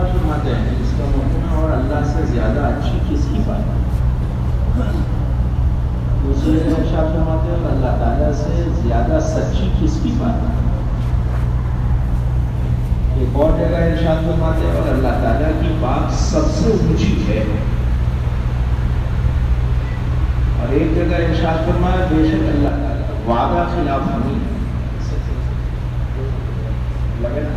ارشاد فرماتے ہیں اس کا مفہوم اور اللہ سے زیادہ اچھی کس کی بات ہے؟ دوسری جگہ ارشاد فرماتے ہیں اور اللہ تعالیٰ سے زیادہ سچی کس کی بات ہے؟ ایک اور جگہ ارشاد فرماتے ہیں اور اللہ تعالیٰ کی بات سب سے اونچی ہے، اور ایک جگہ ارشاد فرمایا بے شک اللہ تعالیٰ وعدہ خلاف نہیں لگے نا۔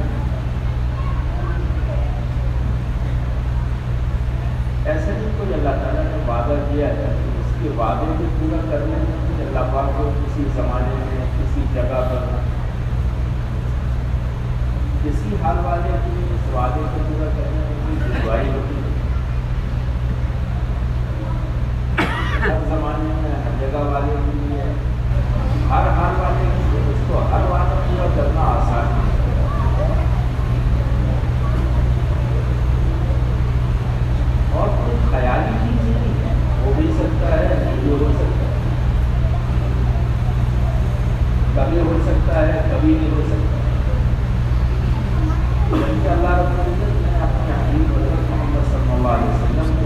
ایسے نہیں کوئی اللہ تعالیٰ نے وعدہ کیا ہے اس کے وعدے کو پورا کرنے میں اللہ پاک کو کسی زمانے میں کسی جگہ پر کسی حال والے کی اس وعدے کو پورا کرنے میں کوئی دشواری ہوتی ہے؟ ہر زمانے میں ہر جگہ والے کے لیے ہر حال والے کے لیے اس کو ہر وعدہ پورا کرنا آسان ہے۔ اور کوئی خیالی چیز نہیں ہے، ہو بھی سکتا ہے نہیں ہو سکتا ہے، کبھی ہو سکتا ہے کبھی نہیں ہو سکتا۔ جبکہ اللہ رب العزت نے اپنے حبیب حضرت محمد صلی اللہ علیہ وسلم کو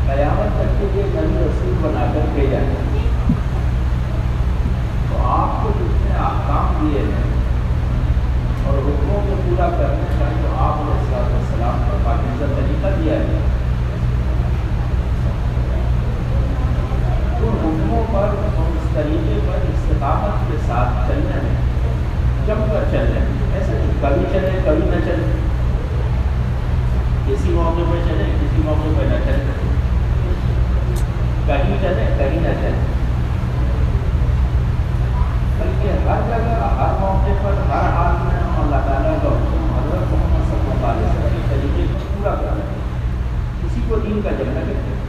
قیامت تک کے لیے نبی رسول بنا کر بھیجا ہے، تو آپ کو جتنے احکام دیے ہیں اور حکموں کو پورا کرنے کا جو آپ علیہ السلام کا پاکیزہ طریقہ دیا ہے، ان حکموں پر اور اس طریقے پر استقامت کے ساتھ چلنے میں جم کر چلنے میں، ایسے نہیں کبھی چلے کبھی نہ چلے، کسی موقع پہ چلے کسی موقع پہ نہ چلے، کہیں چلے کہیں نہ چلے، بلکہ ہر جگہ ہر موقع پر ہر حال میں اللہ تعالیٰ کا حکم حضرت محمد صلی اللہ علیہ وسلم کے طریقے کو پورا کرنا ہے۔ کسی کو دین کا جملہ کہتے ہیں،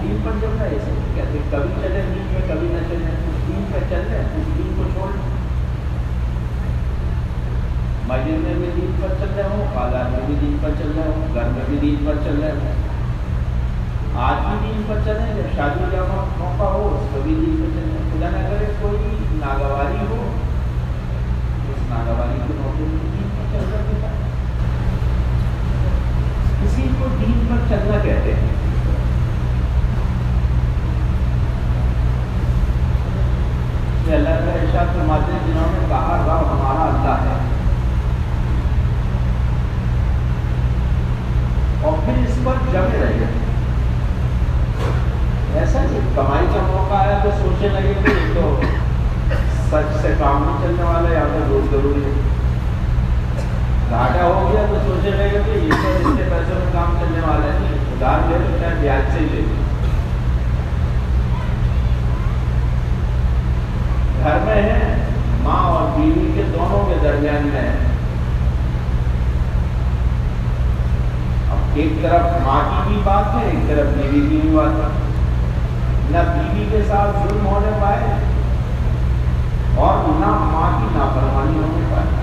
دین پر جملہ ایسے نہیں کہتے کبھی چلے دین میں کبھی نہ چلے، کچھ دین پہ چل رہے ہیں کچھ دین کو چھوڑ لیں، مسجد میں بھی دین پر چل رہے ہوں، بازار میں بھی دین پر چل رہے ہوں، گھر میں بھی دین پر چل رہے ہوں، آج بھی دین پر چلیں، جب شادی کا موقع ہو اس کو بھی دین پر چلیں، خدا نہ کرے کوئی ناگواری ہو اس ناگواری کے موقع میں دین پر چل رہا ہے۔ کسی کو دین پر چلنا کہتے ہیں۔ یہ اللہ کا ارشاد فرماتے ہیں جنہوں نے کہا رب ہمارا اللہ ہے اور پھر اس پر جمے رہے، ایسا نہیں کمائی کا موقع آیا تو سوچنے لگے کہ یہ تو سچ سے کام نہیں چلنے والا ہے یا تو روز ضروری ہے، گھاٹا ہو گیا تو سوچنے لگے کہ یہ تو اس کے پیسوں میں کام چلنے والا ہے، نہیں ادھار لے لو چاہے بیاج سے ہی لے لو۔ گھر میں ہے ماں اور بیوی کے دونوں کے درمیان میں ہے، اب ایک طرف ماں کی بھی بات ہے ایک طرف بیوی کی بھی بات ہے، نہ بیوی کے ساتھ ظلم ہونے پائے اور نہ ماں کی نافرمانی ہونے پائے۔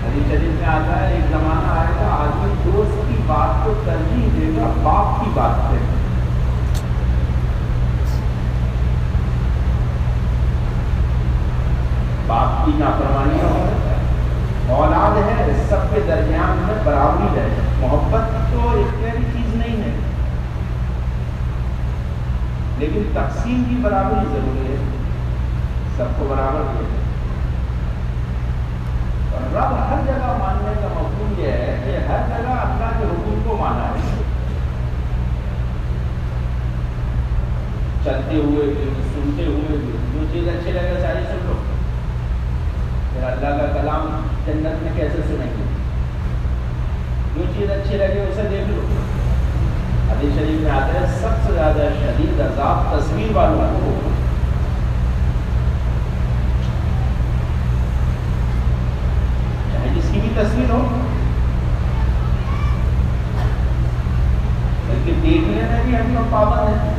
حدیث شریف میں آتا ہے ایک زمانہ آئے گا آدمی دوست کی بات کو ترجیح دے گا باپ کی بات سے، باپ کی نافرمانی ہونے پائے۔ اولاد ہے سب کے درمیان میں برابری ہے، محبت تو اختیاری چیز نہیں ہے لیکن تقسیم کی برابری ضروری ہے، سب کو برابر دے۔ اور رب ہر جگہ ماننے کا مفہوم یہ ہے کہ ہر جگہ اللہ کے حکم کو مانا ہے، چلتے ہوئے بھی سنتے ہوئے بھی، جو چیز اچھی لگے ساری سن لو، پھر اللہ کا کلام جنت میں کیسے سنیں گے؟ جو چیز اچھی لگے اسے دیکھ لو۔ حدیث شریف میں آتا ہے سب سے زیادہ شدید عذاب تصویر والوں کو ہوگا، چاہے جس کی بھی تصویر ہو، بلکہ دیکھنے میں بھی ہم لوگ پابند ہیں۔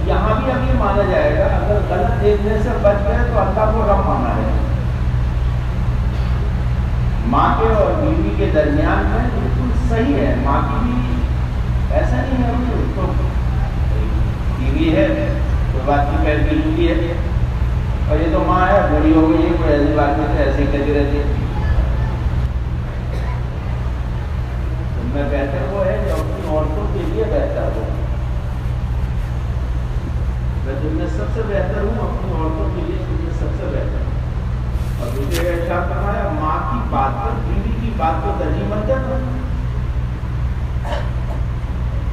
یہاں بھی اب یہ مانا جائے گا اگر غلط دیکھنے سے بچ گئے تو اللہ کو رب مانا ہے۔ ماں کے اور بیوی کے درمیان میں بالکل صحیح ہے، ماں کی بھی ایسا نہیں ہے تو بیوی ہے تو بات کی پیر کی ڈوبی ہے، اور یہ تو ماں ہے بوڑھی ہو گئی ہے، کوئی ایسی بات نہیں ہے، ایسی کہتی رہتی ہے. تم میں بہتر وہ ہے جو اپنی عورتوں کے لیے بہتر ہو. میں تم میں سب سے بہتر ہوں، اپنی عورتوں کے لیے تم میں سب سے بہتر ہوں. اور دوسرے کا ارشاد فرمایا ماں کی بات پر بیوی کی بات کو ترجیح مت دینا.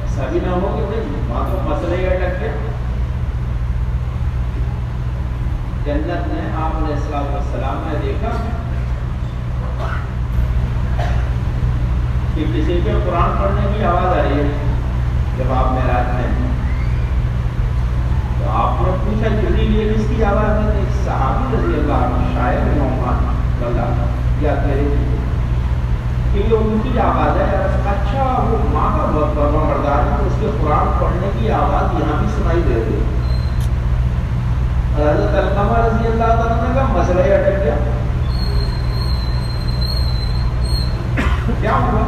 ایسا بھی نہ ہو کہ بھائی ماں کو مسئلے کا ڈر کے. جنت میں آپ علیہ السلام نے دیکھا کہ کسی کے قرآن پڑھنے کی آواز آ رہی ہے. جب آپ معراج میں ہیں تو آپ نے پوچھا جبریل یہ کس کی آواز ہے؟ ایک صحابی رضی اللہ عنہ شاعر نعمان اللہ یا تیرے کہ یہ ان کی آواز ہے. اچھا وہ ماں کا بہت فرما بردار ہے، اس کے قرآن پڑھنے کی آواز یہاں بھی سنائی دے رہی ہے. حضرت علقمہ رضی اللہ تعالیٰ کا مسئلہ ہی اٹک گیا. کیا ہوا؟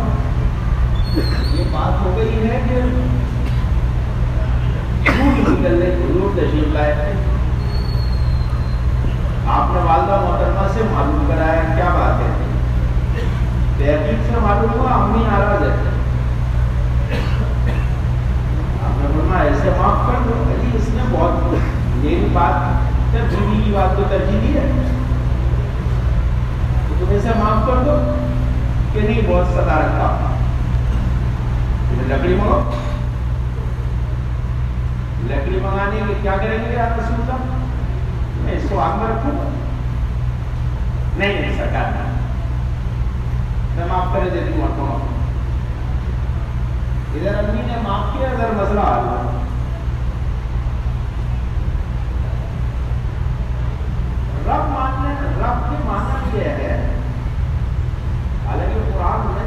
یہ بات ہو گئی ہے کہ حضور تشریف لائے تھے. آپ نے والدہ محترمہ سے معلوم کرایا کیا بات ہے. تحقیق سے معلوم ہوا امی ناراض ہے. آپ نے فرمایا ایسے معاف کر دو. جی اس نے بہت میری بات بیوی کی بات کو ترجیح دی ہے تو تم اسے معاف کر دو. کہ نہیں بہت ستا رکھا. لکڑی منگاؤ. لکڑی منگانے کے کیا کریں گے آپ رسول اللہ؟ میں اس کو آگ میں رکھوں گا. نہیں سرکار میں معاف کرے دیتی ہوں آپ کو. ادھر امی نے معاف کیا، ادھر مسئلہ آ گیا. رب کے معنی یہ ہے، حالانکہ قرآن میں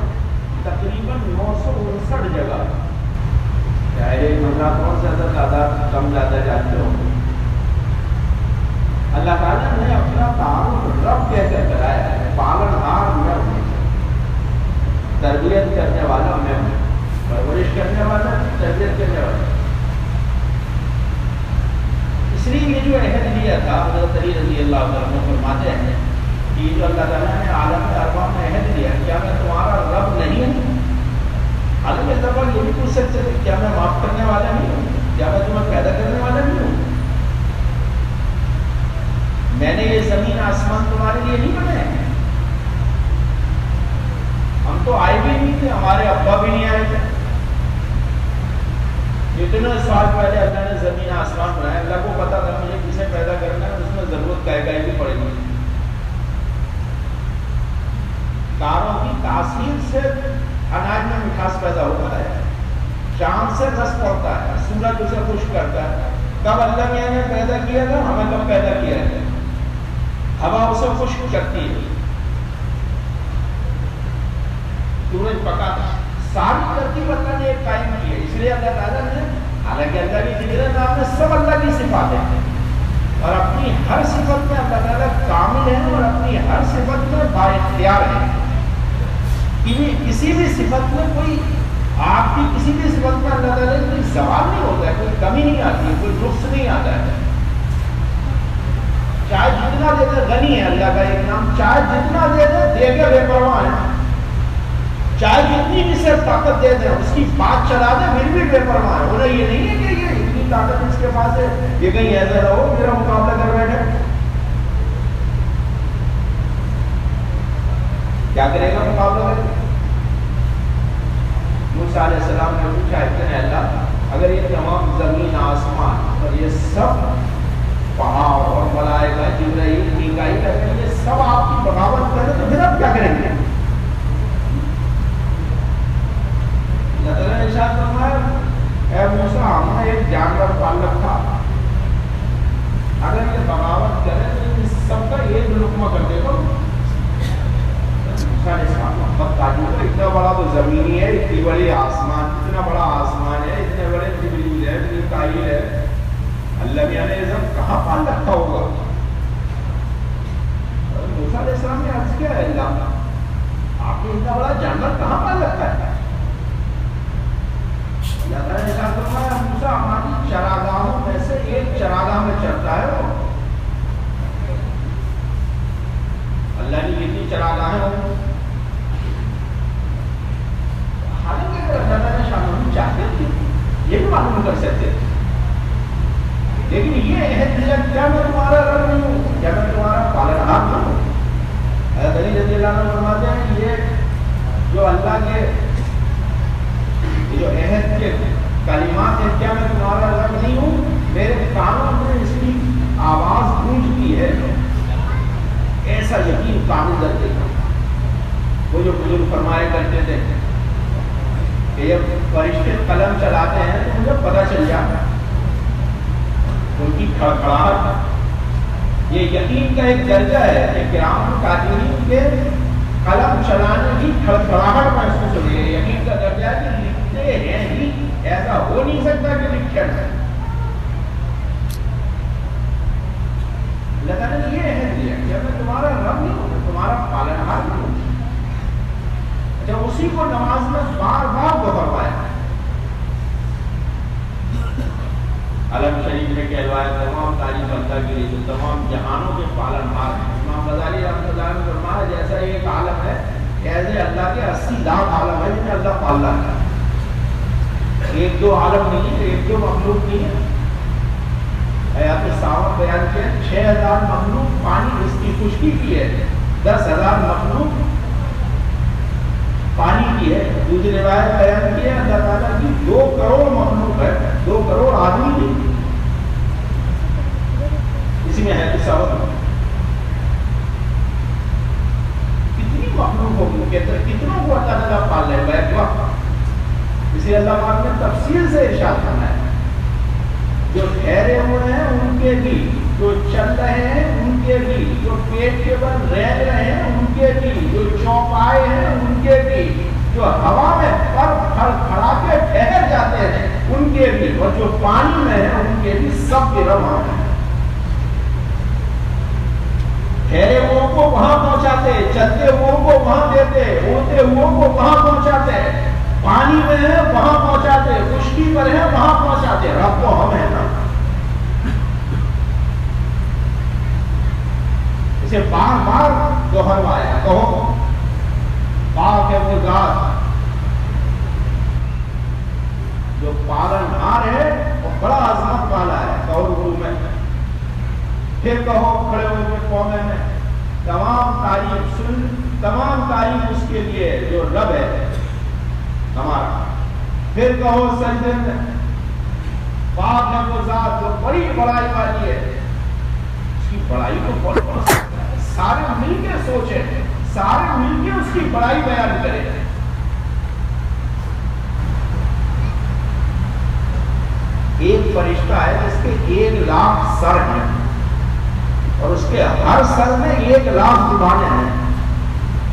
تقریباً 959 جگہ، چاہے مذہب کون سے زیادہ کم زیادہ جانتے ہو، اللہ تعالیٰ نے اپنا تعارف رب کہہ کر کرایا ہے. پالنہار میں ہوں، تربیت کرنے والا میں ہوں، پرورش کرنے والا، تربیت کرنے والا. اس لیے یہ جو عہد لیا تھا حضرت علی رضی اللہ عنہ فرماتے ہیں کہ جو اللہ تعالیٰ نے عالم ارواح میں عہد لیا، کیا میں تمہارا رب نہیں ہوں؟ عالم ارواح یہ بھی پوچھ سکتے تھے کیا میں معاف کرنے والا نہیں ہوں؟ کیا میں تمہیں پیدا کرنے والا نہیں ہوں؟ میں نے یہ زمین آسمان تمہارے لیے نہیں بنائے ہیں. ہم تو آئے بھی نہیں تھے، ہمارے ابا بھی نہیں آئے تھے. اتنے سال پہلے اللہ نے زمین آسمان بنایا. اللہ کو پتا تھا مجھے کسے پیدا کرنا ہے، اس میں ضرورت کہے بھی پڑے گی. تاروں کی تاثیر سے اناج میں مٹھاس پیدا ہوتا ہے، چاند سے رس پڑتا ہے، سورج اسے خوش کرتا ہے. کب اللہ میاں نے پیدا کیا تھا؟ ہمیں کب پیدا کیا ہے؟ ہوا اسے خشک کرتی ہے، سورج پکاتا. ساری ترتیب اللہ نے ایک قائم کی ہے. اس لیے اللہ تعالیٰ نے، حالانکہ اللہ کی ذکر نام میں سب اللہ کی صفات ہیں، اور اپنی ہر صفت میں اللہ تعالیٰ کامل ہے، اور اپنی ہر صفت میں با اختیار ہے. کسی بھی صفت میں کوئی، آپ کی کسی بھی صفت میں اللہ تعالیٰ کوئی زوال نہیں ہوتا ہے، کوئی کمی نہیں آتی ہے، کوئی نقص نہیں آتا ہے. چاہے جتنا دے دے، غنی ہے اللہ کا ایک نام، چاہے جتنا دے دے دے کے بے پرواہ ہے. چاہے جتنی بھی صرف طاقت دے دے، اس کی بات چلا دے پھر بھی بے پرواہ ہے. انہیں یہ نہیں ہے کہ یہ اتنی طاقت اس کے پاس ہے یہ کہیں ایسا نہ ہو میرا مقابلہ کر بیٹھے. کیا کرے گا مقابلہ کر کے؟ موسیٰ علیہ السلام نے پوچھا اتنے اللہ اگر یہ تمام زمین آسمان اور یہ سب پہاڑ اور ملائکہ جبرائیل میکائیل یہ سب آپ کی بغاوت کریں تو پھر آپ کیا کریں گے؟ اللہ تعالیٰ نے ارشاد فرمایا اے موسیٰ ہم نے ایک جانور پال رکھا، اگر یہ بغاوت کرے تو ان سب کا ایک لقمہ کر دے گا. اتنا بڑا تو زمینی ہے، اتنی بڑی آسمان، اتنا بڑا آسمان ہے، اتنے بڑے جبریل ہے، میکائیل ہے، اللہ میاں نے یہ سب کہاں پال رکھا ہوگا؟ موسیٰ علیہ السلام نے عرض کیا ہے اللہ آپ نے اتنا بڑا جانور کہاں پال رکھا ہے؟ اللہ تعالیٰ نے کہا موسیٰ ہماری چراگاہوں میں سے قلم چلاتے ہیں تو مجھے پتہ چل جاتا ہے ان کی کھڑکھڑاہٹ. یہ یقین کا ایک درجہ ہے کہ کرام کاتبین کے قلم چلانے کی کھڑکھڑاہٹ محسوس ہوتی ہے. یقین کا درجہ ہے کہ لکھتے ہیں ہی، ایسا ہو نہیں سکتا کہ لکھتے ہیں. اللہ تعالیٰ نے یہ ہے کہ میں تمہارا رب نہیں ہوں، میں تمہارا پالنہار نہیں ہوں. اچھا، اسی کو نماز میں بار بار دہرایا. علم شریف میں کہلوائے تمام تعریف اللہ کے لیے جو تمام جہانوں کے پالنہار ہیں. امام غزالی رحمۃ اللہ نے فرمایا جیسا ایک عالم ہے ایسے اللہ کے 80 لاکھ عالم ہے جنہیں اللہ پال رہا ہے. ایک دو عالم نہیں ہے، ایک دو مخلوق نہیں ہے. حیات ساون بیان کیا 6000 مخلوق پانی اس کی خشکی کی ہے، 10,000 مخلوق پانی کی ہے. دوسری روایت بیان کی ہے اللہ تعالیٰ کی 2 کروڑ مخلوق ہے، 2 کروڑ آدمی نہیں. اسی میں ہے کہ ساون کتنی مخلوق ہوگی، کتنوں کو اللہ تعالیٰ پال رہے بیک وقت. اسے اللہ پاک نے تفصیل سے ارشاد کرنا ہے. جو ٹھہرے ہوئے ہیں ان کے بھی، جو چل رہے ہیں ان کے بھی، جو پیٹ کے بل رہ رہے ہیں ان کے بھی، جو چوپائے ہیں ان کے بھی، جو ہوا میں پر کھڑا کے ٹھہر جاتے ہیں ان کے بھی، اور جو پانی میں ہیں ان کے بھی، سب کے رب ہیں. ٹھہرے ہوئے کو وہاں پہنچاتے، چلتے ہوئے کو وہاں دیتے، اڑتے ہوئے کو وہاں پہنچاتے، پانی میں ہے وہاں پہنچاتے، خشکی پر ہے وہاں پہنچاتے. رب تو ہم ہیں نا. اسے بار بار دوہروایا. کہو پاک ہے وہ ذات جو پالنہار ہے وہ بڑا عظمت والا ہے. کہو رکوع میں، پھر کہو کھڑے ہو کے قومے میں تمام تعریف سن، تمام تعریف اس کے لیے جو رب ہے ہمارا. پھر کہو سجدے میں پاک ہے وہ ذات جو بڑی بڑائی والی ہے. اس کی بڑائی کو بہت بڑھ سکتا ہے. سارے مل کے سوچیں، سارے مل کے اس کی بڑائی بیان کریں. ایک فرشتہ ہے جس کے 1,00,000 سر ہیں اور اس کے ہر سر میں 1,00,000 زبانیں ہیں،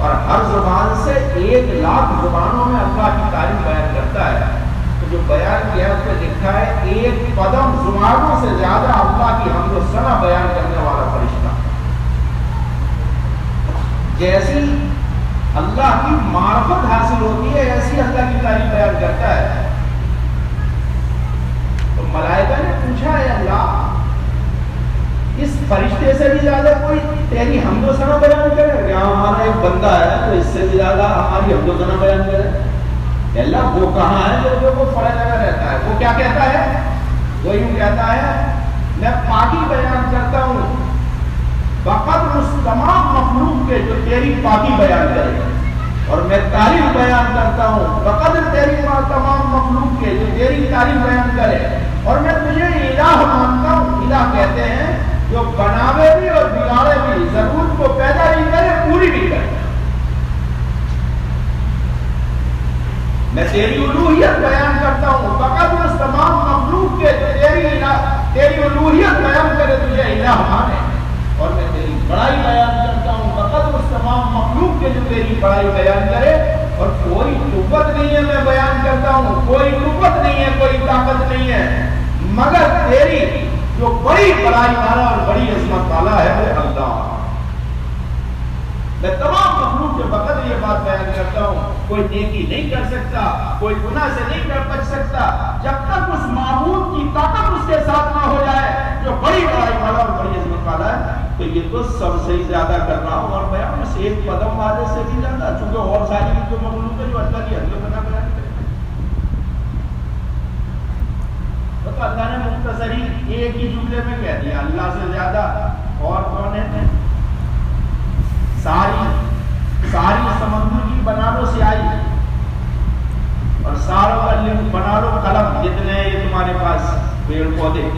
اور ہر زبان سے 1,00,000 زبانوں میں اللہ کی تعریف بیان کرتا ہے. تو جو بیان کیا اس میں لکھا ہے 1 قدم زبانوں سے زیادہ اللہ کی حمد و ثنا بیان کرنے والا فرشتہ. جیسی اللہ کی معرفت حاصل ہوتی ہے ایسی اللہ کی تعریف بیان کرتا ہے. تو ملائکہ نے پوچھا ہے اللہ اس فرشتے سے بھی زیادہ کوئی تیری حمد و ثنا بیان کرے؟ کیا ہمارا ایک بندہ ہے تو اس سے بھی زیادہ ہماری حمد و ثنا بیان کرے؟ اللہ وہ کہاں ہے جو وہ پڑے لگا رہتا ہے؟ وہ کیا کہتا ہے؟ وہ یوں کہتا ہے میں پاکی بیان کرتا ہوں بقدر اس تمام مخلوق کے جو تیری پاکی بیان کرے، اور میں تعریف بیان کرتا ہوں بقدر تیری تمام مخلوق کے جو تیری تعریف بیان کرے، اور میں تجھے الہ مانتا ہوں. الہ کہتے ہیں جو بناوے بھی اور بگاڑے بھی، ضرورت کو پیدا بھی کرے پوری بھی کرے. میں تیری الوہیت بیان کرتا ہوں بقدر اس تمام مخلوق کے تیری الوہیت بیان کرے تجھے الہ مانے، اور میں تیری بڑائی بیان کرتا ہوں بقدر اس تمام مخلوق کے جو تیری بڑائی بیان کرے. اور کوئی قوت نہیں ہے میں بیان کرتا ہوں، کوئی قوت نہیں ہے، کوئی طاقت نہیں ہے مگر تیری جو بڑی بڑائی والا اور بڑی عظمت والا ہے وہ اللہ. میں تمام مخلوق کے بقدر یہ بات بیان کرتا ہوں. کوئی نیکی نہیں کر سکتا، کوئی گناہ سے نہیں کر بچ سکتا جب تک اس معبود کی طاقت اس کے ساتھ نہ ہو جائے جو بڑی بڑائی والا اور بڑی عظمت والا ہے. تو یہ تو سب سے ہی زیادہ کر رہا ہوں، اور بیان اس ایک قدم والے سے بھی زیادہ، چونکہ اور ساری جو مخلوق ہے جو اللہ کی حمد و ثنا بیان کرے. تو اللہ نے مختصری ایک ہی جملے میں کہہ دیا اللہ سے زیادہ اور کون ہے؟ ساری سمندر کی بنا لو سیاہی اور ساروں کا بنا لو قلم، جتنے یہ تمہارے پاس پیڑ پودے،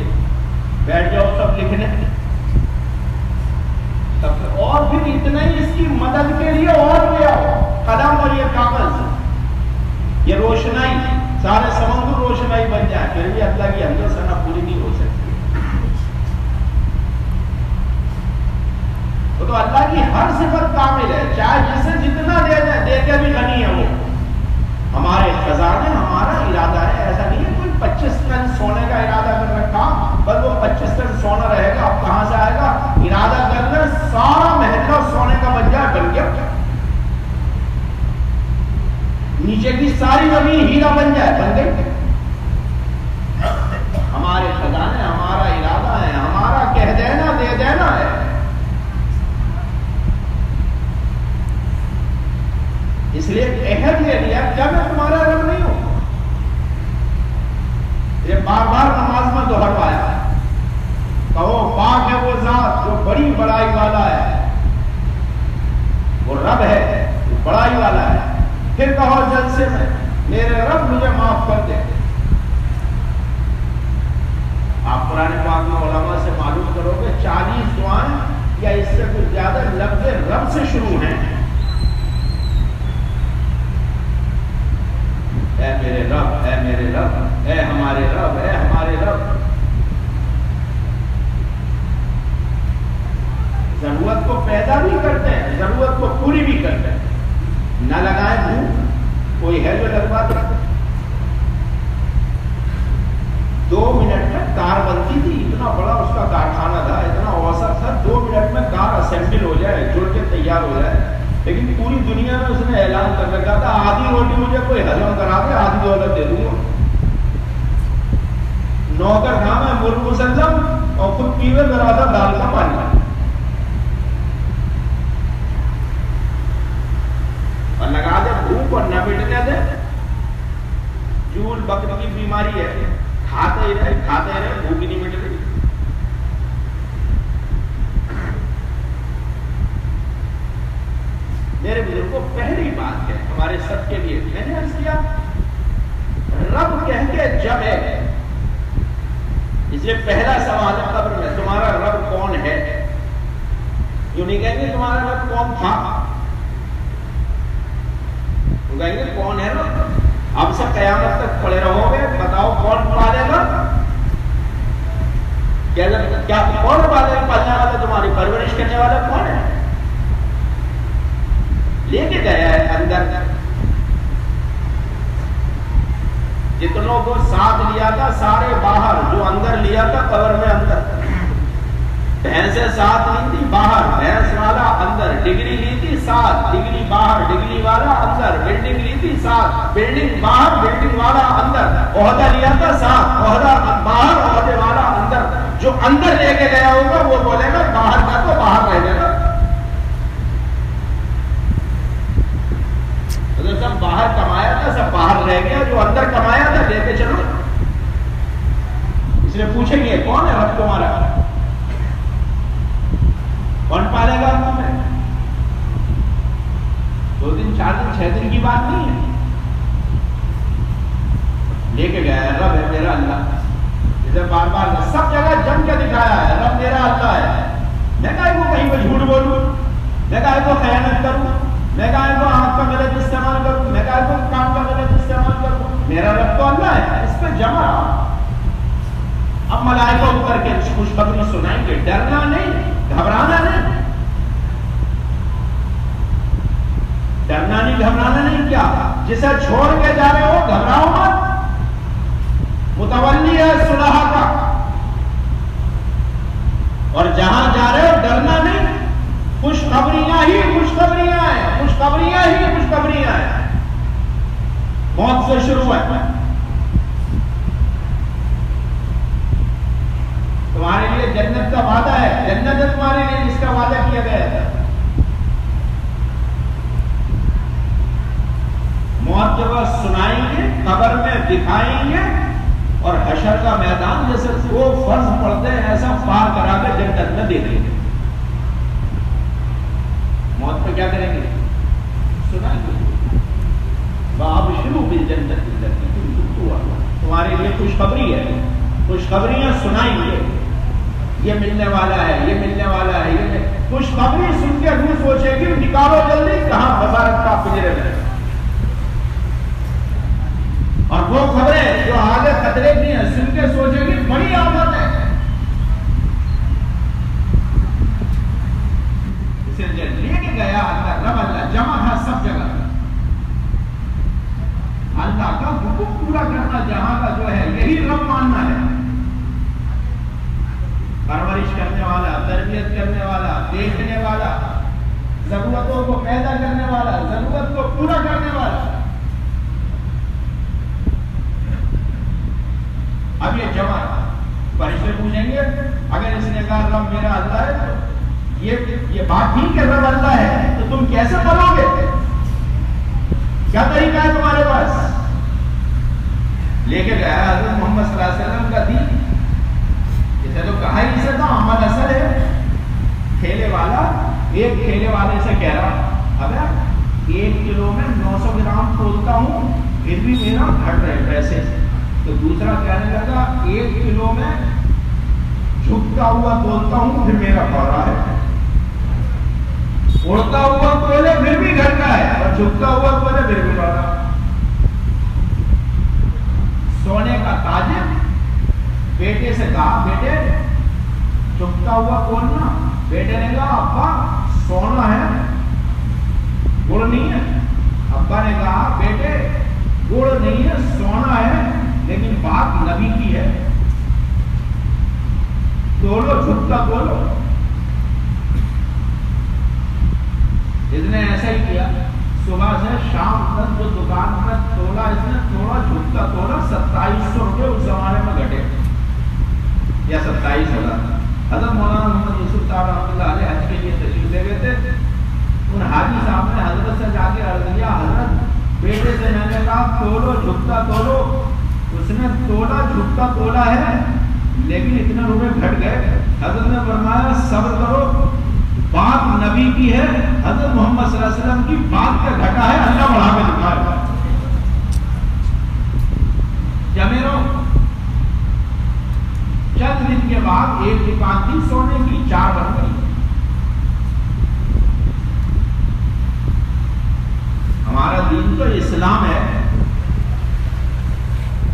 بیٹھ جاؤ سب لکھنے. اور پھر اتنا ہی اس کی مدد کے لیے اور لے آؤ قلم اور یہ کاغذ، یہ روشنائی، سارے سمندر ہر صفت کامل ہے، چاہے جسے جتنا دے دیں، دے کے بھی غنی ہے وہ. ہمارے خزانے ہمارا ارادہ ہے، ایسا نہیں ہے کوئی 25 ٹن سونے کا ارادہ کر رکھا بس وہ 25 ٹن سونا رہے گا. اب کہاں سے آئے گا؟ ارادہ کرنا سارا محلہ سونے کا بن جائے، بن گیا. نیچے کی ساری زمین ہیرا بن جائے، بن گئی. ہمارے خزانے ہمارا ارادہ ہے، ہمارا کہہ دینا دے دینا ہے. اس لیے عہد یہ لیا کیا میں تمہارا رب نہیں ہوں. یہ بار بار نماز میں دوہروایا. کہو پاک ہے وہ ذات جو بڑی بڑائی والا ہے، وہ رب ہے جو بڑائی والا ہے. پھر کہو جلسے میں میرے رب مجھے معاف کر دے. آپ قرآن پاک میں علماء سے معلوم کرو گے 40 دعائیں یا اس سے کچھ زیادہ لفظ رب سے شروع ہیں. اے میرے رب، اے میرے رب، اے ہمارے رب، اے ہمارے رب. ضرورت کو پیدا بھی کرتے ہیں، ضرورت کو پوری بھی کرتے ہیں. نہ لگائیں بھوک، کوئی ہے جو لگوا دے. 2 منٹ میں کار بنتی تھی، اتنا بڑا اس کا کارخانہ تھا، اتنا اوسط تھا، 2 منٹ میں کار اسمبل ہو جائے، جڑ کے تیار ہو جائے. لیکن پوری دنیا میں اس نے اعلان کر رکھا تھا آدھی روٹی مجھے کوئی ہضم کرا دے، آدھی دولت دے دوں گا. نوکر کام ہے مرغ مسلم اور خود پیوے برادر دال کا پانی. اور لگا دے بھوک اور نہ مٹنے دے. چول بکری کی بیماری ہے، کھاتے ہی رہے، بھوک ہی نہیں مٹ رہی. میرے بزرگوں پہلی بات ہے ہمارے سب کے لیے، میں نے عرض کیا رب کہہ کے جب ہے، اس لیے پہلا سوال ہے قبر میں تمہارا رب کون ہے. یوں نہیں کہیں گے تمہارا رب کون تھا، تو کہیں گے کون ہے رب. اب سے قیامت تک کھڑے رہو گے، بتاؤ کون پالے گا؟ کیا کون پالنے والا، تمہاری پرورش کرنے والا کون ہے؟ لے کے گیا ہے اندر، جتنوں کو ساتھ لیا تھا سارے باہر، جو اندر لیا تھا قبر میں اندر. بھینسیں ساتھ لی تھی باہر، بھینس والا اندر. ڈگری لی تھی ساتھ، ڈگری باہر، ڈگری والا اندر. بلڈنگ لی تھی ساتھ، بلڈنگ باہر، بلڈنگ والا اندر. عہدہ لیا تھا ساتھ، عہدہ باہر، عہدے والا اندر. جو اندر لے کے گیا ہوگا وہ بولے گا باہر کا تو باہر رہ جائے گا. سب باہر کمایا تھا سب باہر رہ گیا، جو اندر کمایا تھا لے کے چلو. اس لیے پوچھیں گے کون ہے رب تمہارا، کون پالے گا تمہیں. 2 دن 4 دن 6 دن کی بات نہیں ہے. لے کے گیا ہے رب ہے میرا اللہ. جسے بار بار سب جگہ جم کے دکھایا ہے رب میرا اللہ ہے. میں کہا وہ کہیں پہ جھوٹ بولوں، میں کہا وہ خیانت کروں، میں کہا کو آنکھ کا غلط استعمال کروں، میں کہا کو کام کا غلط استعمال کروں. میرا رب تو اللہ ہے، اس پہ جمع. اب ملائکہ اتر کے خوشخبری سنائیں گے. ڈرنا نہیں، گھبرانا نہیں، ڈرنا نہیں گھبرانا نہیں. کیا جسے چھوڑ کے جا رہے ہو گھبراؤ مت. متولی ہے صلح کا، اور جہاں جا رہے ہو ڈرنا نہیں. خوشخبریاں ہی خوشخبریاں ہیں، خوشخبریاں ہی خوشخبریاں ہیں. موت سے شروع ہے. تمہارے لیے جنت کا وعدہ ہے، جنت ہے تمہارے لیے جس کا وعدہ کیا گیا تھا. موت کے بعد سنائیں گے، قبر میں دکھائیں گے، اور حشر کا میدان جیسے وہ فرض پڑتے ہیں ایسا پار کرا کے جنت میں دے دیں گے. موت پہ کیا کریں گے؟ سنائیں گے. باب شروع بھی جنت تمہارے لیے خوشخبری ہے، خوشخبریاں سنائیں گے. یہ ملنے والا ہے، یہ ملنے والا ہے. یہ خوشخبری سن کے روح سوچے گی نکالو جلدی کہاں بازارت کا پنجرے میں. اور وہ خبریں جو آگے خطرے کی ہیں سن کے سوچے گی بڑی آفت ہے. اسے ماننا جہاں کا جو ہے یہی رب ماننا ہے. پرورش کرنے والا، تربیت کرنے والا، دیکھنے والا، ضرورتوں کو پیدا کرنے والا، ضرورت کو پورا کرنے والا. اب یہ جمع فرشتے پوچھیں گے اگر اس نے کہا رب میرا اللہ ہے تو یہ بات ٹھیک ہے رب اللہ ہے تو تم کیسے بنو گے؟ کیا طریقہ ہے تمہارے پاس؟ لے کے گیا حضرت محمد صلی اللہ علیہ وسلم کا دین. اسے تو کہا ہی سے تھا عمل اثر ہے. ٹھیلے والا ایک ٹھیلے والے سے کہہ رہا اب 1 کلو میں 900 گرام تولتا ہوں پھر بھی میرا گھٹ رہے پیسے. تو دوسرا کہنے لگا 1 کلو میں جھکتا ہوا تولتا ہوں پھر میرا بڑھ رہا ہے. اڑتا ہوا تولے پھر بھی گھٹ رہا ہے اور جھکتا ہوا تولے پھر بھی بڑھ رہا ہے. سونے کا تاجر بیٹے سے کہا بیٹے جھکتا ہوا تولنا. بیٹے نے کہا ابا سونا ہے گڑ نہیں ہے. ابا نے کہا بیٹے گڑ نہیں ہے سونا ہے لیکن بات نبی کی ہے. تولو جھکتا تولو. اس نے ایسا ہی کیا. صبح سے شام تک جو دکان پر تولا اس نے توڑا جھکتا تولا 2700 روپے اس زمانے میں گھٹے یا 27,000. حضرت مولانا محمد یوسف صاحب رحمۃ اللہ علیہ حج کے لیے تشریف لے گئے تھے. ان حاجی صاحب نے حضرت سے جا کے عرض کیا حضرت بیٹے سے میں نے کہا تولو جھکتا تولو. اس نے تولا جھکتا تولا ہے لیکن اتنے روپے گھٹ گئے. حضرت نے فرمایا صبر کرو بات نبی کی ہے. حضرت محمد صلی اللہ علیہ وسلم کی بات کا گھٹا ہے اللہ بڑھا کے دکھائے. جمے رہو. چند دن کے بعد ایک دکان تھی سونے کی 4 بن گئی. ہمارا دین تو اسلام ہے.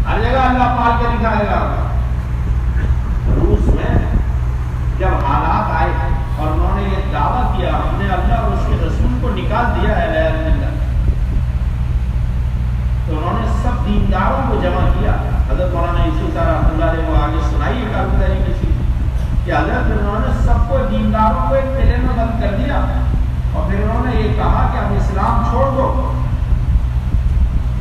ہر جگہ اللہ پال کے دکھائے گا. روس میں جب حالات آئے اور انہوں نے یہ دعویٰ کیا ہم نے اللہ اور اس کے رسول کو نکال دیا ہے تو انہوں نے سب دینداروں کو جمع کیا. حضرت مولانا یوسف صاحب رحمۃ اللہ علیہ وہ آگے سنائی کارگزاری کسی کہ حضرت انہوں نے سب کو دینداروں کو ایک قلعے میں بند کر دیا اور پھر انہوں نے یہ کہا کہ ہم اسلام چھوڑ دو.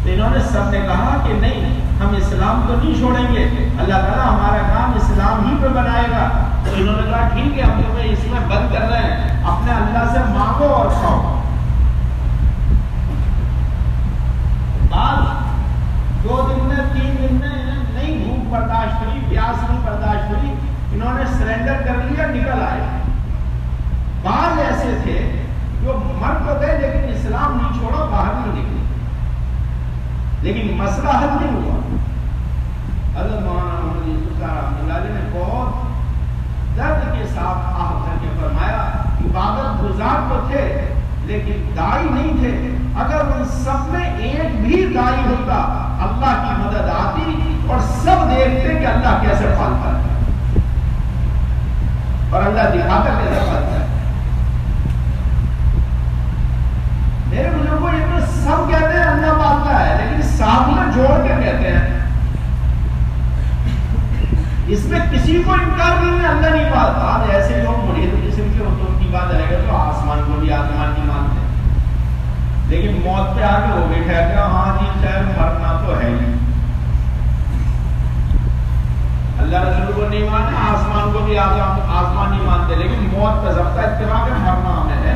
تو انہوں نے سب نے کہا کہ نہیں ہم اسلام کو نہیں چھوڑیں گے. اللہ تعالیٰ ہمارا کام اسلام ہی پہ بنائے گا. تو انہوں نے کہا ٹھیک ہے ہم تمہیں اس میں بند کر رہے ہیں اپنے اللہ سے مانگو اور کھاؤ. بعد 2 دن میں 3 دن میں نہیں بھوک برداشت ہوئی پیاس نہیں برداشت ہوئی انہوں نے سرنڈر کر لیا نکل آئے. بعض ایسے تھے جو مر تو گئے لیکن اسلام نہیں چھوڑا باہر نہیں نکلے لیکن مسئلہ حل نہیں ہوا. حضرت مولانا محمد یوسف صاحب رحمۃ اللہ علیہ نے بہت درد کے ساتھ آہ کر کے فرمایا عبادت گزار تو تھے لیکن دائی نہیں تھے. اگر ان سب میں ایک بھی دائی ہوتا اللہ کی مدد آتی اور سب دیکھتے کہ اللہ کیسے پالتا ہے اور اللہ دکھاتا کیسے پالتا ہے. میرے بزرگوں یہ تو سب کہتے ہیں اللہ پالتا ہے لیکن ساتھ میں جوڑ کے کہتے ہیں. اس میں کسی کو انکار نہیں ہے اللہ نہیں پالتا. ایسے لوگ مرید قسم کے ہوتے ان کی بات الگ ہے تو آسمان کو بھی آسمان کی مانتے ہیں لیکن موت پہ آ کے ہو گئے ٹھہر گیا ہاں جی خیر مرنا تو ہے ہی. اللہ رسول کو نہیں مانتے آسمان کو بھی آسمان نہیں مانتے لیکن موت پہ سب کا اتفاق ہے مرنا ہمیں ہے.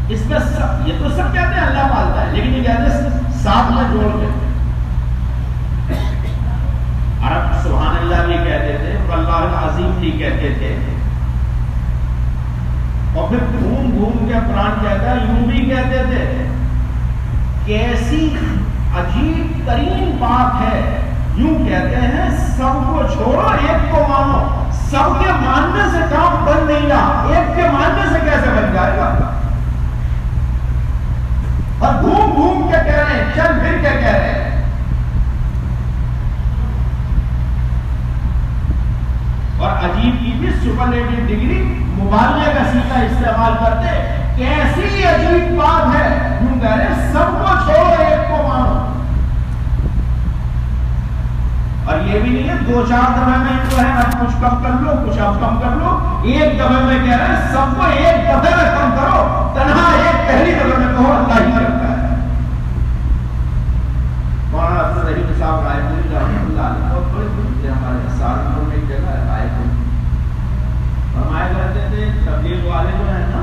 اس میں سب یہ تو سب کہتے ہیں اللہ پالتا ہے لیکن یہ کہتے ہیں ساتھ میں جوڑ کے. عرب سبحان اللہ بھی کہتے تھے واللہ العظیم بھی کہتے تھے اور پھر گھوم گھوم کے قرآن کہتا ہے یوں بھی کہتے تھے. کیسی عجیب ترین بات ہے. یوں کہتے ہیں سب کو چھوڑو ایک کو مانو. سب کے ماننے سے کام بن نہیں رہا ایک کے ماننے سے کیسے بن جائے گا. اور گھوم گھوم کے کہہ رہے ہیں چل پھر کے کہہ رہے ہیں. اور عجیب کی بھی سپرلیٹو ڈگری مبالغے کا سیکھا استعمال کرتے عجیب بات ہے، یوں کہہ رہے ہیں سب کو چھوڑو ایک کو مانو. اور یہ بھی نہیں ہے 2-4 دفعے میں جو ہے اب کچھ کم کر لو، کچھ اب کم کر لو، ایک دفعے میں کہہ رہے ہیں سب کو ایک دفعے میں کم کرو، تنہا ایک پہلی دفعے میں کہو اللہ ہی کرتا ہے. مولانا عبد الرحیم صاحب رائے پوری رحمۃ اللہ علیہ بہت بڑے بزرگ تھے ہمارے سہارنپور میں ایک جگہ ہے رائے پوری، فرمایا کرتے تھے تبلیغ والے جو ہیں نا،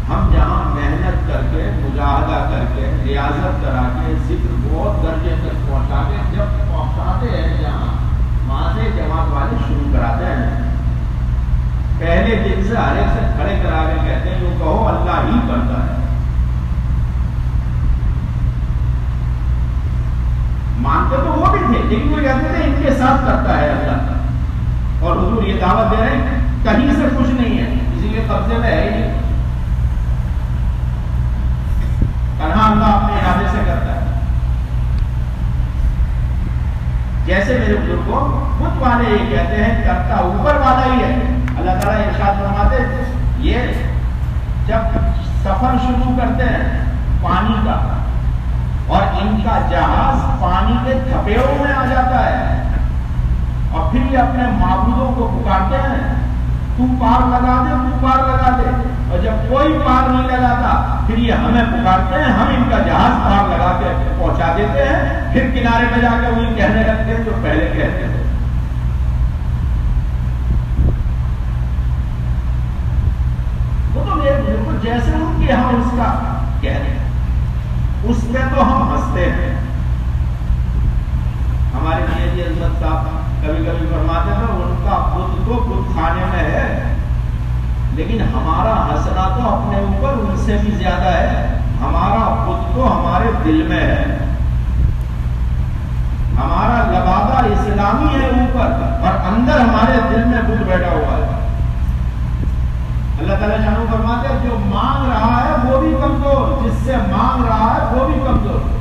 ہم جہاں محنت کر کے مجاہدہ کر کے ریاضت کرا کے ذکر بہت درجے تک پہنچا کے جب پہنچاتے ہیں جہاں، وہاں سے جماعت والے شروع کراتے ہیں. پہلے دن سے ہر ایک سے کھڑے کرا کے کہتے ہیں جو کہو اللہ ہی کرتا ہے. مانتے تو وہ بھی تھے لیکن وہ کہتے تھے ان کے ساتھ کرتا ہے اللہ. اور حضور یہ دعوت دے رہے ہیں کہیں سے کچھ نہیں ہے، اسی لیے قبضے میں ہے ہی، تنہا اللہ اپنے ارادے سے کرتا ہے. جیسے میرے بزرگوں خود والے یہ کہتے ہیں کرتا اوپر والا ہی ہے. اللہ تعالیٰ ارشاد فرماتے یہ جب سفر شروع کرتے ہیں پانی کا اور ان کا جہاز پانی کے تھپیڑوں میں آ جاتا ہے اور پھر یہ اپنے معبودوں کو پکارتے ہیں تو پار لگا دے، تو پار لگا دے، اور جب کوئی پار نہیں لگاتا پھر یہ ہمیں پکارتے ہیں، ہم ان کا جہاز پار لگا کے پہنچا دیتے ہیں، پھر کنارے پہ جا کے وہی کہنے لگتے ہیں جو پہلے کہتے تھے. وہ تو میرے بالکل جیسے ان کے ہم اس کا کہہ رہے ہیں اس میں تو ہم ہنستے ہیں. ہمارے میاں جی عظمت صاحب کبھی کبھی فرماتے ہیں ان کا خود تو خود کھانے میں ہے لیکن ہمارا ہنسنا تو اپنے اوپر ان سے بھی زیادہ ہے. ہمارا خود تو ہمارے دل میں ہے، ہمارا لبادہ اسلامی ہے اوپر اور اندر ہمارے دل میں خود بیٹھا ہوا ہے. اللہ تعالیٰ شانو فرماتے ہیں جو مانگ رہا ہے وہ بھی کمزور، جس سے مانگ رہا ہے وہ بھی کمزور.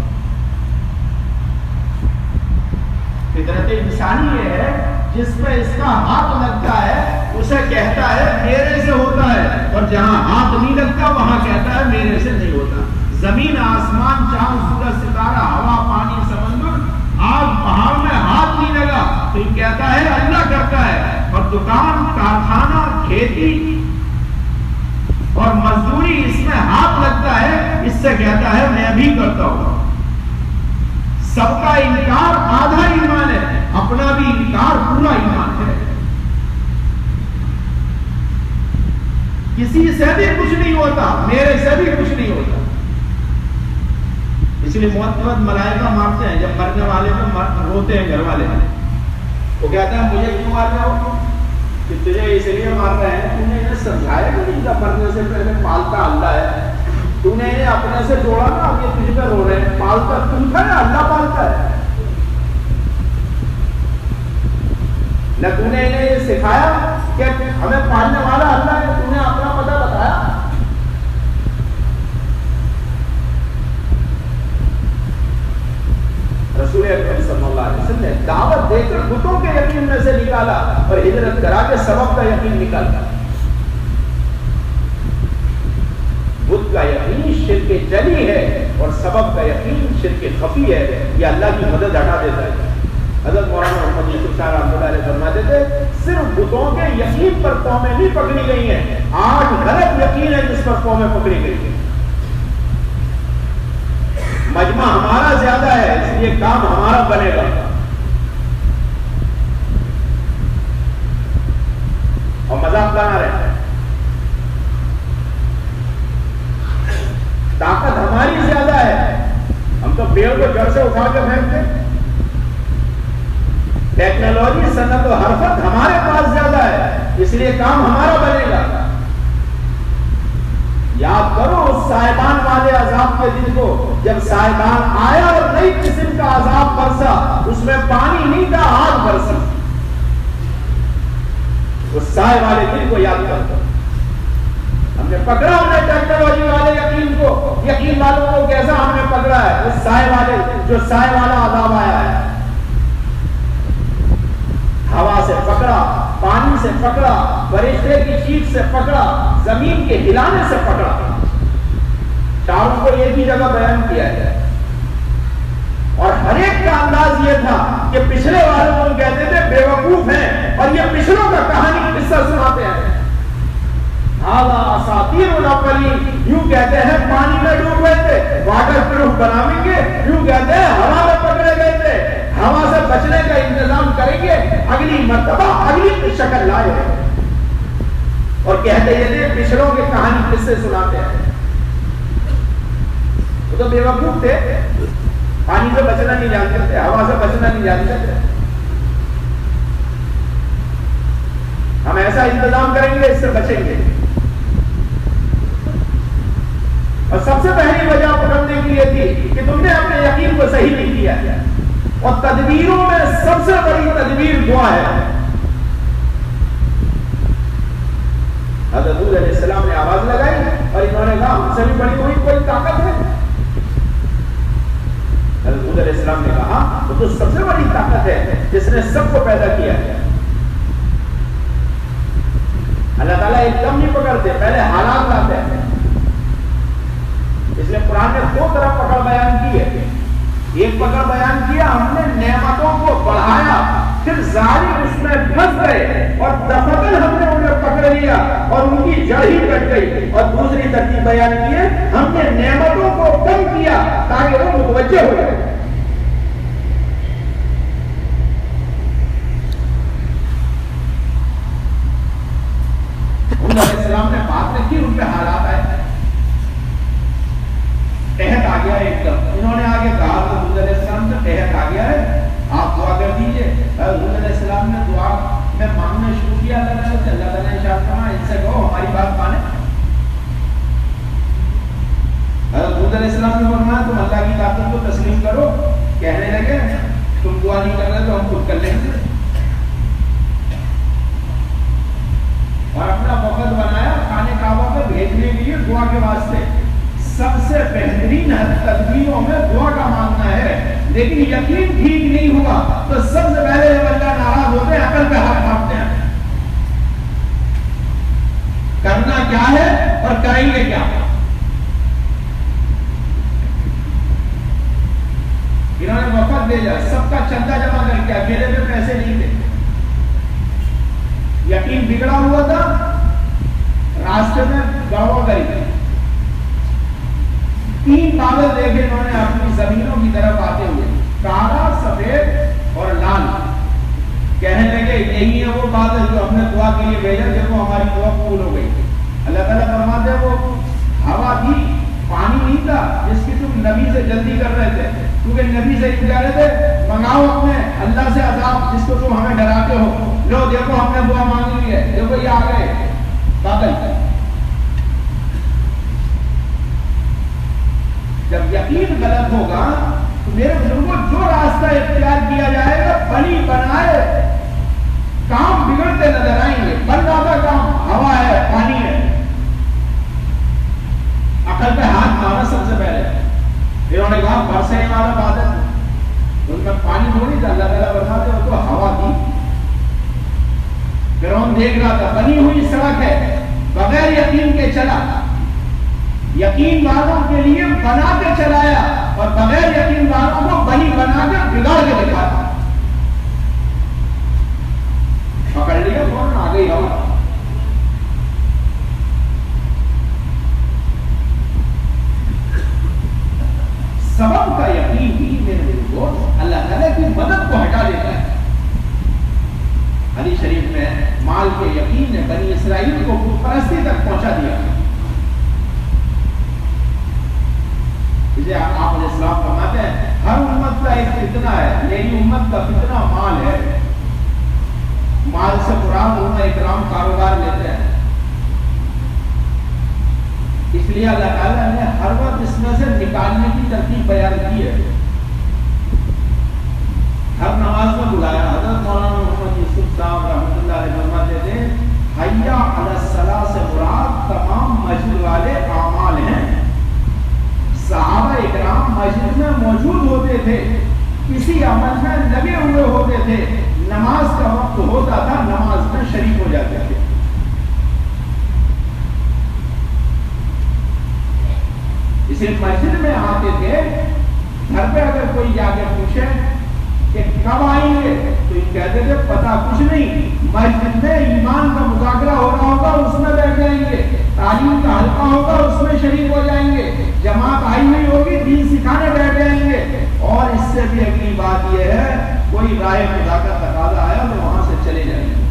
فطرت انسانی یہ ہے جس پہ اس کا ہاتھ لگتا ہے اسے کہتا ہے میرے سے ہوتا ہے، اور جہاں ہاتھ نہیں لگتا وہاں کہتا ہے میرے سے نہیں ہوتا. زمین آسمان چاند سورج ستارہ ہوا پانی سمندر آگ پہاڑ میں ہاتھ نہیں لگا تو یہ کہتا ہے اللہ کرتا ہے. اور دکان کارخانہ کھیتی اور مزدوری اس میں ہاتھ لگتا ہے، اس سے کہتا ہے میں بھی کرتا ہوں. سب کا انکار آدھا ایمان ہے، اپنا بھی انکار پورا ایمان ہے. کسی سے بھی کچھ نہیں ہوتا، میرے سے بھی کچھ نہیں ہوتا. اس لیے موت ملائکہ مارتے ہیں جب مرنے والے کو روتے ہیں گھر والے، وہ کہتا ہے مجھے کیوں مار رہے ہو؟ کہ تجھے اس لیے مار رہے ہیں تم نے انہیں سمجھایا کہ نہیں جب مرنے سے پہلے پالتا اللہ ہے، تو نے انہیں اپنے سے جوڑا نا، اب یہ تجھ پہ رو رہے ہیں. پالتا تم تھا نا، اللہ پالتا ہے. نہ تو نے انہیں یہ سکھایا کہ ہمیں پالنے والا اللہ ہے، تو نے اپنا پتہ بتایا. رسول اکرم صلی اللہ علیہ وسلم نے دعوت دے کر بتوں کے یقین میں سے نکالا اور ہجرت کرا کے سبب کا یقین نکالا. بت کا یقین شرک جلی ہے اور سبب کا یقین شرک خفی ہے، یہ اللہ کی مدد ہٹا دیتا ہے. حضرت مولانا محمد یوسف صاحب رحمۃ اللہ علیہ فرماتے تھے صرف بتوں کے یقین پر قومیں نہیں پکڑی گئی ہیں، 8 غلط یقین ہے جس پر قومیں پکڑی گئی ہیں. مجمع ہمارا زیادہ ہے اس لیے کام ہمارا بنے گا، اور مذاق بنا رہے ہیں. طاقت ہماری زیادہ ہے، ہم تو پیڑ کو جڑ سے اٹھا کے پھینکتے. ٹیکنالوجی صنعت و حرفت ہمارے پاس زیادہ ہے اس لیے کام ہمارا بنے گا. یاد کرو اس سائبان والے عذاب کے دن کو جب سائبان آیا اور نئی قسم کا عذاب برسا، اس میں پانی نہیں تھا، آگ برسی. اس سائے والے دن کو یاد کرو. ہم نے پکڑا انہیں ٹیکنالوجی والے یقین کو، یقین والوں کو کیسا ہم نے پکڑا ہے؟ اس سائے والے جو سائے والا عذاب آیا ہے، ہوا سے پکڑا، پانی سے پکڑا، فرشتے کی چیخ سے پکڑا، زمین کے ہلانے سے پکڑا. چاروں کو ایک ہی جگہ بیان کیا جائے. اور ہر ایک کا انداز یہ تھا کہ پچھلے والوں کو کہتے تھے بے وقوف ہیں اور یہ پچھلوں کا کہانی قصہ سناتے ہیں. ھذا اساطیر الاولین، یوں کہتے ہیں پانی میں ڈوب گئے تھے، واٹر پروف بنائیں گے، یوں کہتے ہیں ہوا میں پکڑے گئے تھے، ہوا سے بچنے کا انتظام کریں گے، اگلی مرتبہ اگلی شکل لائے. اور کہتے یہ تھے پچھلوں کی کہانی قصے سناتے ہیں. وہ تو بے وقوف تھے، پانی سے بچنا نہیں جانتے تھے، ہوا سے بچنا نہیں جانتے تھے. ہم ایسا انتظام کریں گے اس سے بچیں گے. اور سب سے پہلی وجہ پکڑنے کی یہ تھی کہ تم نے اپنے یقین کو صحیح نہیں کیا. اور تدبیروں میں سب سے بڑی تدبیر دعا ہے. حضرت حود علیہ السلام نے آواز لگائی اور انہوں نے کہا ہم سے بھی بڑی کوئی طاقت ہے. حضرت حود علیہ السلام نے کہا وہ تو سب سے بڑی طاقت ہے جس نے سب کو پیدا کیا ہے. اللہ تعالیٰ ایک دم نہیں پکڑتے، پہلے حالات لاتے ہیں. اس لیے قرآن نے دو طرف پکڑ بیان کی ہے. ایک پکڑ بیان کیا ہم نے نعمتوں کو بڑھایا، پھر ظالم اس میں پھنس گئے اور دفعتاً ہم نے انہیں پکڑ لیا اور ان کی جڑ ہی کٹ گئی. اور دوسری ترتیب بیان کی ہے ہم نے نعمتوں کو کم کیا تاکہ وہ متوجہ ہو جائے. علیہ السلام نے بات رکھی، ان پہ حالات آئے، قحط آ گیا ایک دم. انہوں نے آگے کہا تو حضور علیہ السلام سے قحط آ گیا ہے، آپ دعا کر دیجئے. حضور علیہ السلام نے دعا میں مانگنا شروع کیا اللہ تعالیٰ سے. اللہ تعالیٰ نے ارشاد فرمایا ان سے کہو ہماری بات مانے. حضور علیہ السلام نے فرمایا تم اللہ کی طاقت کو تسلیم کرو. کہنے لگے تم دعا نہیں کر رہے تو ہم خود کر لیں گے. اور اپنا وقت بنایا خانہ کعبہ پر بھیجنے کے لیے دعا کے واسطے. سب سے بہترین تدبیروں میں دعا کا مانگنا ہے. لیکن یقین ٹھیک نہیں ہوا تو سب سے پہلے جب اللہ ناراض ہوتے ہیں عقل پہ ہاتھ مارتے ہیں. کرنا کیا ہے اور کریں گے کیا. انہوں نے وقت بھیجا، سب کا چندہ جمع کر کے، اکیلے میں پیسے نہیں تھے. یقین بگڑا ہوا تھا، راستے میں گڑبڑ کری گئی. 3 بادل دیکھے انہوں نے اپنی زمینوں کی طرف آتے ہوئے، کالا، سفید اور لال. کہنے لگے یہی ہے وہ بادل جو ہم نے دعا کے لیے بھیجا، دیکھو ہماری دعا قبول ہو گئی. اللہ تعالیٰ فرماتے ہیں وہ ہوا تھی، پانی نہیں تھا جس کی تم نبی سے جلدی کر رہے تھے. کیونکہ نبی سے کہہ رہے تھے منگاؤ اپنے اللہ سے عذاب جس کو تم ہمیں ڈراتے ہو. لو دیکھو ہم نے دعا مانگ لی ہے، دیکھو یہ آ گئے بادل. جب یقین غلط ہوگا تو میرے بزرگوں جو راستہ اختیار کیا جائے گا بنی بنائے کام بگڑتے نظر آئیں گے. بن رہا تھا کام، ہوا ہے، پانی ہے. عقل پہ ہاتھ مارا سب سے پہلے. انہوں نے کہا برسنے والا بادل، ان میں پانی تھوڑی تھا. اللہ تعالیٰ بتاتے ہو تو ہوا تھی. فرعون دیکھ رہا تھا بنی ہوئی سڑک ہے، بغیر یقین کے چلا. یقین والوں کے لیے بنا کے چلایا اور بغیر یقین والوں کو بنی بنا کے بگاڑ کے دکھایا. پکڑ لیا فوراً آ گئی ہوا. سبب کا یقین ہی میرے دل کو اللہ تعالیٰ کی مدد کو ہٹا دیتا ہے. حدیث شریف میں مال کے یقین نے بنی اسرائیل کو خود پرستی تک پہنچا دیا. جسے آپ علیہ السلام فرماتے ہیں ہر امت کا ایک فتنہ ہے، میری امت کا فتنہ مال ہے. مال سے مراد علماء اکرام کاروبار لیتے ہیں. اس لیے اللہ تعالیٰ نے ہر وقت اس میں سے نکالنے کی ترتیب بیان کی ہے. ہر نماز میں بلایا. حضرت مولانا محمد یوسف صاحب رحمۃ اللہ علیہ فرماتے تھے حیا علی الصلاۃ سے مراد تمام مسجد والے اعمال ہیں. صحابہ اکرام مسجد میں موجود ہوتے تھے، کسی عمل میں لگے ہوئے ہوتے تھے. نماز کا وقت ہوتا تھا، نماز میں شریک ہو جاتے تھے. اسے مسجد میں آتے تھے، گھر پہ اگر کوئی جا کے پوچھے کہ کب آئیں گے تو یہ کہتے تھے پتہ کچھ نہیں، مسجد میں ایمان کا مذاکرہ ہو رہا ہوگا اس میں بیٹھ جائیں گے، تعلیم کا حلقہ ہوگا اس میں شریک ہو جائیں گے، جماعت آئی ہوئی ہوگی دین سکھانے بیٹھ جائیں گے۔ اور اس سے بھی اگلی بات یہ ہے کوئی رائے خدا کا تقاضا آیا تو وہاں سے چلے جائیں گے۔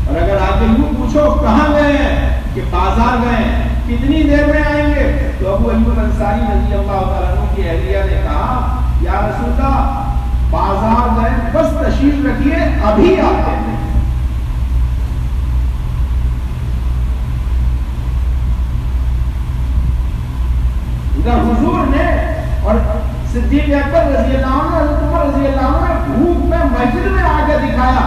اور اگر آپ یوں پوچھو کہاں گئے ہیں کہ بازار گئے ہیں، کتنی دیر میں آئیں گے، تو ابو ایوب انصاری رضی اللہ تعالیٰ عنہ کی اہلیہ نے کہا یا رسول اللہ بازار گئے بس تشریف رکھیے ابھی آتے ہیں۔ ادھر حضور نے اور صدیق اکبر رضی اللہ عنہ، حضرت عمر رضی اللہ عنہ نے بھوک میں مسجد میں آ کے دکھایا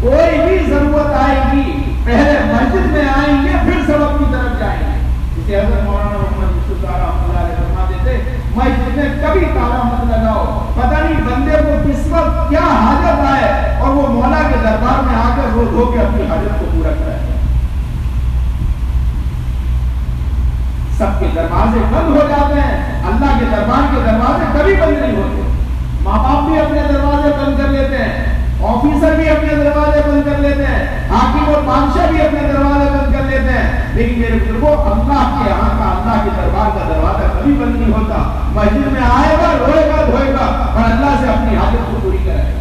کوئی بھی ضرورت آئے گی پہلے مسجد میں آئیں گے پھر سبق کی طرف جائیں گے۔ جسے حضرت مولانا محمد یوسف رحمۃ اللہ علیہ فرماتے تھے مسجد میں کبھی تالا مت لگاؤ، پتہ نہیں بندے کو کس وقت کیا حاجت آئے اور وہ مولا کے دربار میں آ کر رو دھو کے اپنی حاجت کو پورا کرائے۔ سب کے دروازے بند ہو جاتے ہیں، اللہ کے دربار کے دروازے کبھی بند نہیں ہوتے۔ ماں باپ بھی اپنے دروازے بند کر لیتے ہیں، آفیسر بھی اپنے دروازے بند کر لیتے ہیں، حاکم اور بادشاہ بھی اپنے دروازے بند کر لیتے ہیں، لیکن میرے بزرگوں اللہ کے یہاں کا، اللہ کے دربار کا دروازہ کبھی بند نہیں ہوتا۔ مسجد میں آئے گا، روئے گا، دھوئے گا اور اللہ سے اپنی حاجت کو پوری کرے گا۔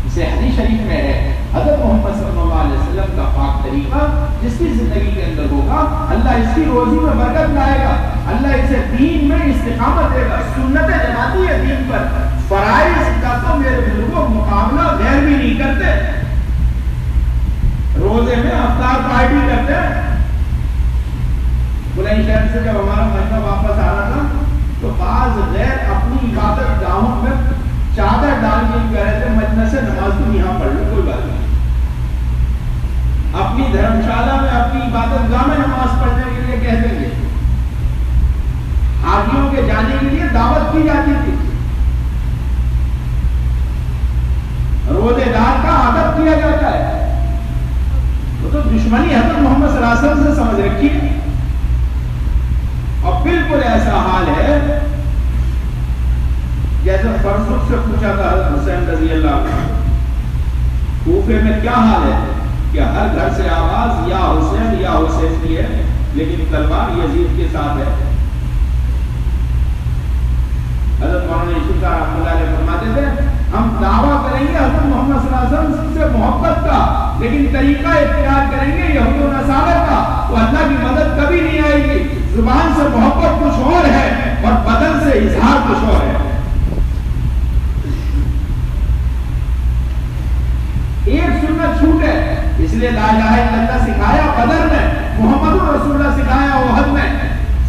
اسے حدیث شریف میں ہے حضرت محمد صلی اللہ علیہ وسلم کا پاک طریقہ جس کی زندگی کے اندر ہوگا اللہ اس کی روزی میں برکت لائے گا، اللہ اسے دین میں استقامت دے گا، سنت جماعتی ہے دین پر، فرائض کا تو میرے بزرگوں مقابلہ غیر بھی نہیں کرتے۔ روزے میں افطار پارٹی کرتے ہیں۔ بلند شہر سے جب ہمارا مہینہ واپس آ رہا تھا تو بعض غیر اپنی عبادت گاہوں میں چادر ڈال کے کہہ رہے تھے مجلس سے نماز تم یہاں پڑھ لو، کوئی بات نہیں۔ اپنی دھرمشالہ میں اپنی عبادت گاہ میں نماز پڑھنے کے لیے کہہ دیں گے، حاجیوں کے جانے کے لیے دعوت کی جاتی تھی، روزے دار کا ادب کیا جاتا ہے، وہ تو دشمنی حضرت محمد صلی اللہ علیہ وسلم سے سمجھ رکھی ہے۔ اور بالکل ایسا حال ہے جیسے فرسوخ سے پوچھا تھا حضرت حسین رضی اللہ عنہ کوفے میں کیا حال ہے کہ ہر گھر سے آواز یا حسین کی ہے لیکن تلوار یزید کے ساتھ ہے۔ حضرت مولانا یوسف رحمۃ اللہ علیہ فرماتے تھے ہم دعویٰ کریں گے حضرت محمد صلی اللہ علیہ وسلم سے محبت کا، لیکن طریقہ اختیار کریں گے یہود و نصارہ کا، تو اللہ کی مدد کبھی نہیں آئے گی۔ زبان سے محبت کچھ اور ہے اور بدن سے اظہار کچھ اور ہے۔ ایک سنت چھوٹ ہے، اس لیے لا الہ الا اللہ سکھایا بدر میں، محمد رسول اللہ سکھایا احد میں،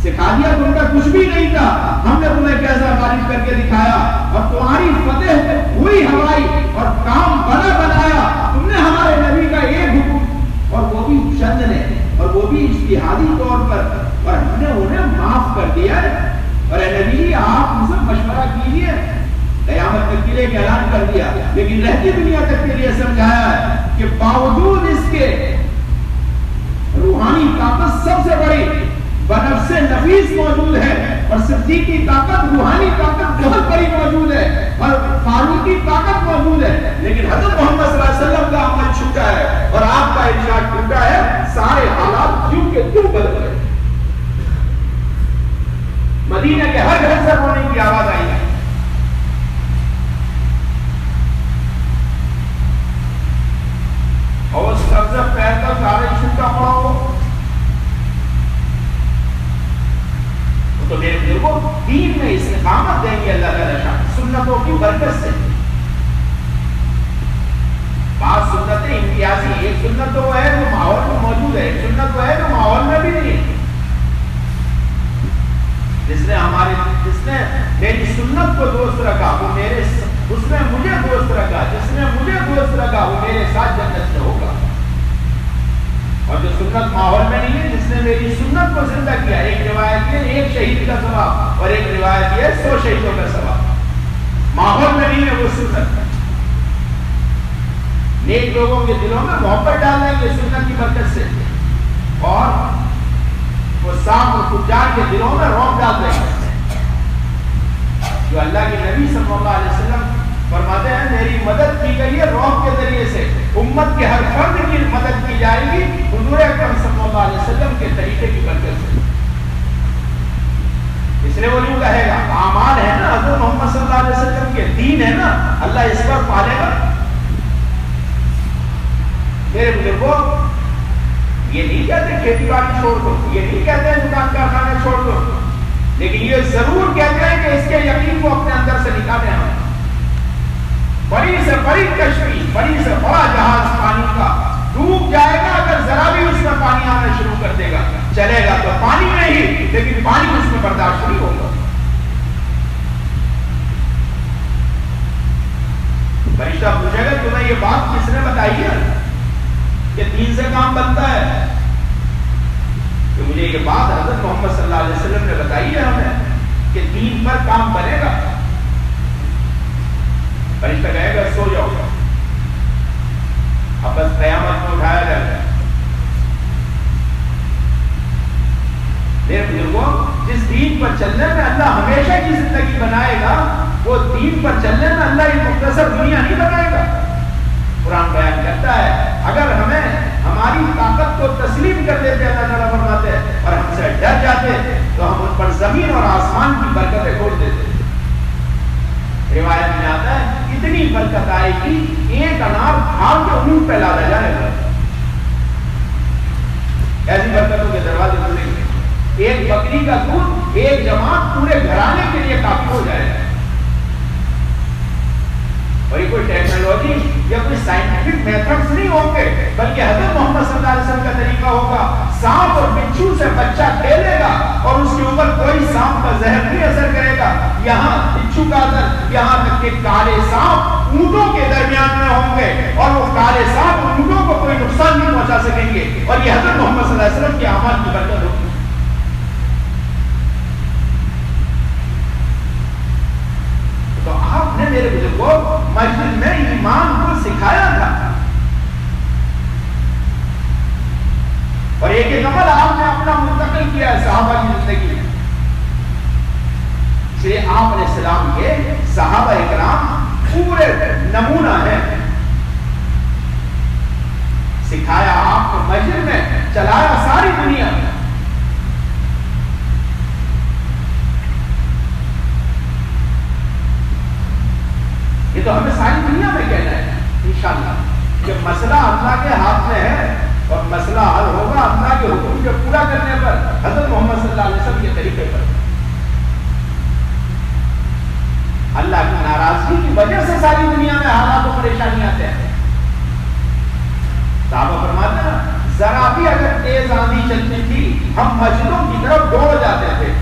سکھا دیا تم کا کچھ بھی نہیں تھا، ہم نے تمہیں کیسا غالب کر کے دکھایا اور تمہاری فتح ہوئی ہوائی اور کام بنا بنایا، تم نے ہمارے نبی کا ایک حکم اور وہ بھی چند نے اور وہ بھی اجتہادی طور پر، اور ہم نے انہیں معاف کر دیا ہے۔ اور اے نبی آپ مجھ سے مشورہ کیجیے، قیامت تک کے لیے اعلان کر دیا، لیکن رہتی دنیا تک کے لیے سمجھایا ہے کہ باوجود اس کے روحانی طاقت سب سے بڑی بنفس نفیس موجود ہے اور صدیق کی طاقت روحانی طاقت بہت بڑی موجود ہے اور فاروقی طاقت موجود ہے، لیکن حضرت محمد صلی اللہ علیہ وسلم کا عمل چھوٹا ہے اور آپ کا ارشاد ٹوٹا ہے، سارے حالات کیوں کے کیوں بدل گئے۔ مدینہ کے ہر گھر سے رونے کی آواز آئی ہے۔ اور سب سے پہلے سارے چھوٹا پڑا ہو تو میرے بزرگوں دین میں استقامت دیں گے اللہ تعالیٰ شان سنتوں کی برکت سے۔ بعض سنتیں امتیازی، ایک سنت تو ہے جو ماحول میں موجود ہے، ایک سنت تو ہے جو ماحول میں بھی نہیں ہے۔ جس نے میری سنت کو دوست رکھا وہ میرے، اس نے مجھے دوست رکھا، جس نے مجھے دوست رکھا وہ میرے ساتھ جنت میں ہوگا۔ اور جو سنت ماحول میں نہیں ہے، جس نے میری سنت کو زندہ کیا، ایک روایت ہے ایک شہید کا ثواب اور ایک روایت ہے 100 شہیدوں کا ثواب۔ ماحول میں نہیں ہے وہ سنت، نیک لوگوں کے دلوں میں محبت ڈال دیں گے سنت کی برکت سے، اور وہ صاف اور فجار کے دلوں میں رعب ڈال دیں گے۔ جو اللہ کے نبی صلی اللہ علیہ وسلم فرماتے ہیں میری مدد کی گئی ہے رعب کے ذریعے سے، امت کے ہر فرد کی مدد کی جائے گی حضور اکرم صلی اللہ علیہ وسلم کے طریقے کی برکت سے۔ اس لیے وہ یوں کہے گا اعمال ہے نا حضرت محمد صلی اللہ علیہ وسلم کے، دین ہے نا، اللہ اس پر پالے گا۔ میرے بزرگوں یہ نہیں کہتے کھیتی باڑی چھوڑ دو، یہ نہیں کہتے دکان کارخانے چھوڑ دو، لیکن یہ ضرور کہتے ہیں کہ اس کے یقین کو اپنے اندر سے نکالیں ہم۔ بڑی سے بڑی کشتی، بڑی سے بڑا جہاز پانی کا ڈوب جائے گا، اگر ذرا بھی اس میں پانی آنا شروع کر دے گا چلے گا تو پانی میں ہی، لیکن پانی اس میں برداشت نہیں ہوگا۔ فرشتہ پوچھے گا تمہیں یہ بات کس نے بتائی ہے کہ دین سے کام بنتا ہے؟ کہ مجھے یہ بات حضرت محمد صلی اللہ علیہ وسلم نے بتائی ہے ہمیں کہ دین پر کام بنے گا۔ فرشتہ کہے گا سو جاؤ، اب بس قیامت میں اٹھایا جائے گا۔ میرے بزرگوں جس دین پر چلنے میں اللہ ہمیشہ کی زندگی بنائے گا، وہ دین پر چلنے میں اللہ یہ مختصر دنیا نہیں بنائے گا۔ قرآن بیان کرتا ہے اگر ہمیں ہماری طاقت کو تسلیم کر دیتے اللہ تعالیٰ فرماتے ہیں اور ہم سے ڈر جاتے تو ہم ان پر زمین اور آسمان کی برکتیں کھول دیتے۔ روایت میں آتا ہے اتنی برکت آئے گی ایک انار کھال کے انہیں پہ لادا جائے گا، ایسی برکتوں کے دروازے کھلیں گے۔ ایک بکری کا دودھ ایک جماعت پورے گھرانے کے لیے کافی ہو جائے گا۔ اور یہ کوئی ٹیکنالوجی یا کوئی سائنٹیفک میتھڈز نہیں ہوں گے، بلکہ حضرت محمد صلی اللہ علیہ وسلم کا طریقہ ہوگا۔ سانپ اور بچھو سے بچہ کھیلے گا اور اس کے اوپر کوئی سانپ کا زہر نہیں اثر کرے گا، یہاں بچھو کا اثر، یہاں تک کہ کالے سانپ اونٹوں کے درمیان میں ہوں گے اور وہ کالے سانپ اونٹوں کو کوئی نقصان نہیں پہنچا سکیں گے، اور یہ حضرت محمد صلی اللہ علیہ وسلم کے اعمال کی برکت ہوگی۔ تو آپ نے میرے بزرگوں مسجد میں ایمان کو سکھایا تھا، اور ایک ایک عمل آپ نے اپنا منتقل کیا ہے صحابہ کی زندگی میں۔ اس لیے آپ علیہ السلام کے صحابہ اکرام پورے نمونہ ہیں۔ سکھایا آپ کو مسجد میں، چلایا ساری دنیا میں۔ یہ تو ہمیں ساری دنیا میں کہنا ہے انشاءاللہ کہ مسئلہ اللہ کے ہاتھ میں ہے، اور مسئلہ حل ہوگا اللہ کے حکم کو پورا کرنے پر، حضرت محمد صلی اللہ علیہ وسلم کے طریقے پر۔ اللہ کی ناراضگی کی وجہ سے ساری دنیا میں حالات و پریشانی آتے ہیں۔ صحابہ فرماتے ہیں ذرا بھی اگر تیز آندھی چلتی تھی ہم مسجدوں کی طرف دوڑ جاتے تھے۔